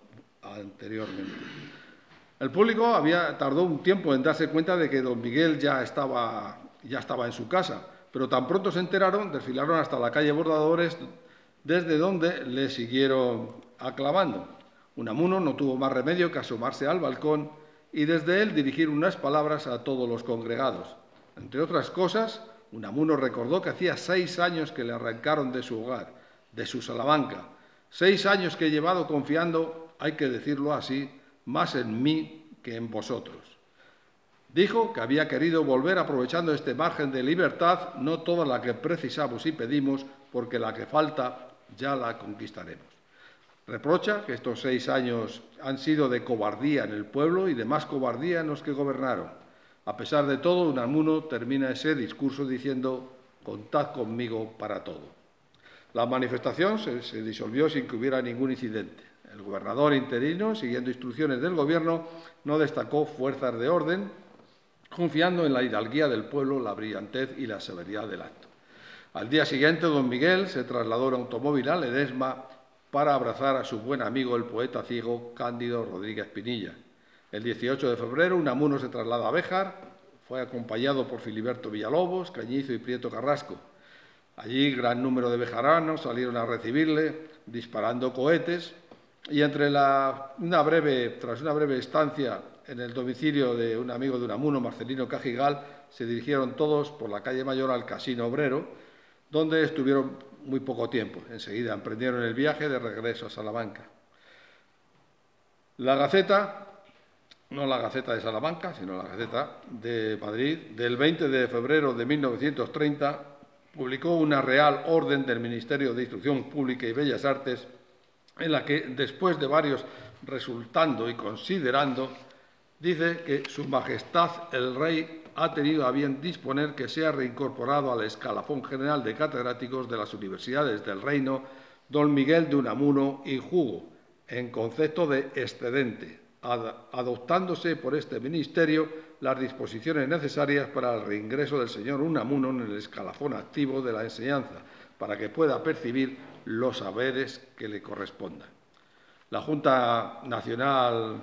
anteriormente. El público tardó un tiempo en darse cuenta de que don Miguel ya estaba en su casa, pero tan pronto se enteraron, desfilaron hasta la calle Bordadores, desde donde le siguieron aclamando. Unamuno no tuvo más remedio que asomarse al balcón y desde él dirigir unas palabras a todos los congregados. Entre otras cosas, Unamuno recordó que hacía 6 años que le arrancaron de su hogar, de su Salamanca. 6 años que he llevado confiando, hay que decirlo así, más en mí que en vosotros. Dijo que había querido volver aprovechando este margen de libertad, no toda la que precisamos y pedimos, porque la que falta ya la conquistaremos. Reprocha que estos 6 años han sido de cobardía en el pueblo y de más cobardía en los que gobernaron. A pesar de todo, Unamuno termina ese discurso diciendo: contad conmigo para todo. La manifestación se disolvió sin que hubiera ningún incidente. El gobernador interino, siguiendo instrucciones del gobierno, no destacó fuerzas de orden, confiando en la hidalguía del pueblo, la brillantez y la severidad del acto. Al día siguiente, don Miguel se trasladó en automóvil a Ledesma para abrazar a su buen amigo, el poeta ciego Cándido Rodríguez Pinilla. El 18 de febrero, Unamuno se traslada a Béjar, fue acompañado por Filiberto Villalobos, Cañizo y Prieto Carrasco. Allí, gran número de bejaranos salieron a recibirle, disparando cohetes, y tras una breve estancia en el domicilio de un amigo de Unamuno, Marcelino Cajigal, se dirigieron todos por la calle Mayor al Casino Obrero, donde estuvieron muy poco tiempo. Enseguida emprendieron el viaje de regreso a Salamanca. La Gaceta, no la Gaceta de Salamanca, sino la Gaceta de Madrid, del 20 de febrero de 1930, publicó una real orden del Ministerio de Instrucción Pública y Bellas Artes, en la que, después de varios resultando y considerando, dice que Su Majestad el Rey ha tenido a bien disponer que sea reincorporado al escalafón general de catedráticos de las universidades del Reino don Miguel de Unamuno y Jugo, en concepto de excedente, adoptándose por este ministerio las disposiciones necesarias para el reingreso del señor Unamuno en el escalafón activo de la enseñanza, para que pueda percibir los saberes que le correspondan. La Junta Nacional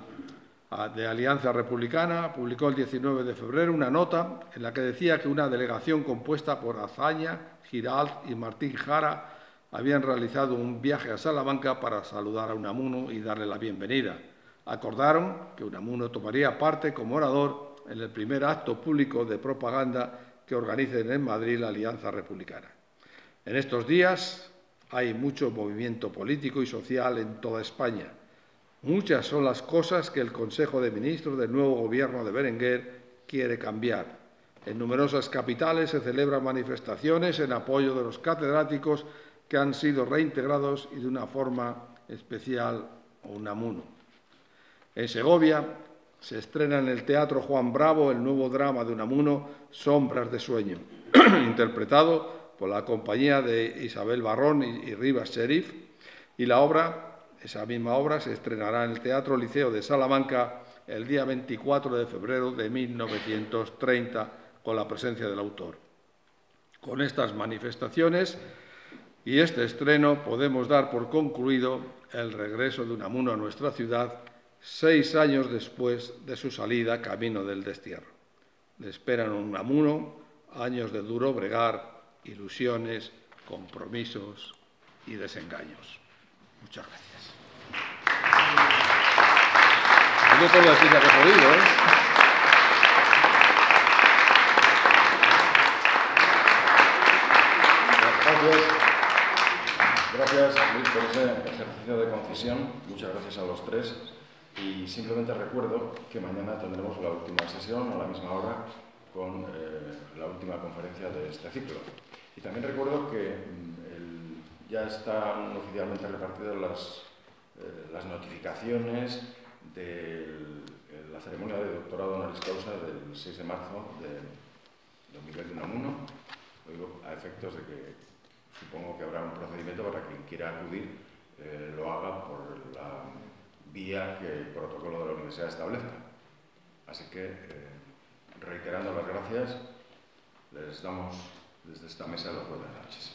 de Alianza Republicana publicó el 19 de febrero una nota en la que decía que una delegación compuesta por Azaña, Giralt y Martín Jara habían realizado un viaje a Salamanca para saludar a Unamuno y darle la bienvenida. Acordaron que Unamuno tomaría parte como orador en el primer acto público de propaganda que organicen en Madrid la Alianza Republicana. En estos días hay mucho movimiento político y social en toda España. Muchas son las cosas que el Consejo de Ministros del nuevo Gobierno de Berenguer quiere cambiar. En numerosas capitales se celebran manifestaciones en apoyo de los catedráticos que han sido reintegrados y de una forma especial a Unamuno. En Segovia se estrena en el Teatro Juan Bravo el nuevo drama de Unamuno, Sombras de sueño, interpretado por la compañía de Isabel Barrón y Rivas Sheriff, y esa misma obra se estrenará en el Teatro Liceo de Salamanca el día 24 de febrero de 1930 con la presencia del autor. Con estas manifestaciones y este estreno podemos dar por concluido el regreso de Unamuno a nuestra ciudad 6 años después de su salida camino del destierro. Le esperan a Unamuno años de duro bregar, ilusiones, compromisos y desengaños. Muchas gracias. Yo tengo la cita que he podido, Gracias, Luis, por ese ejercicio de concisión. Muchas gracias a los tres. Y simplemente recuerdo que mañana tendremos la última sesión a la misma hora con la última conferencia de este ciclo. Y también recuerdo que ya están oficialmente repartidas las notificaciones de la ceremonia de doctorado honoris causa del 6 de marzo de don Miguel de Unamuno, a efectos de que supongo que habrá un procedimiento para quien quiera acudir lo haga por la vía que el protocolo de la universidad establezca. Así que, reiterando las gracias, les damos desde esta mesa las buenas noches.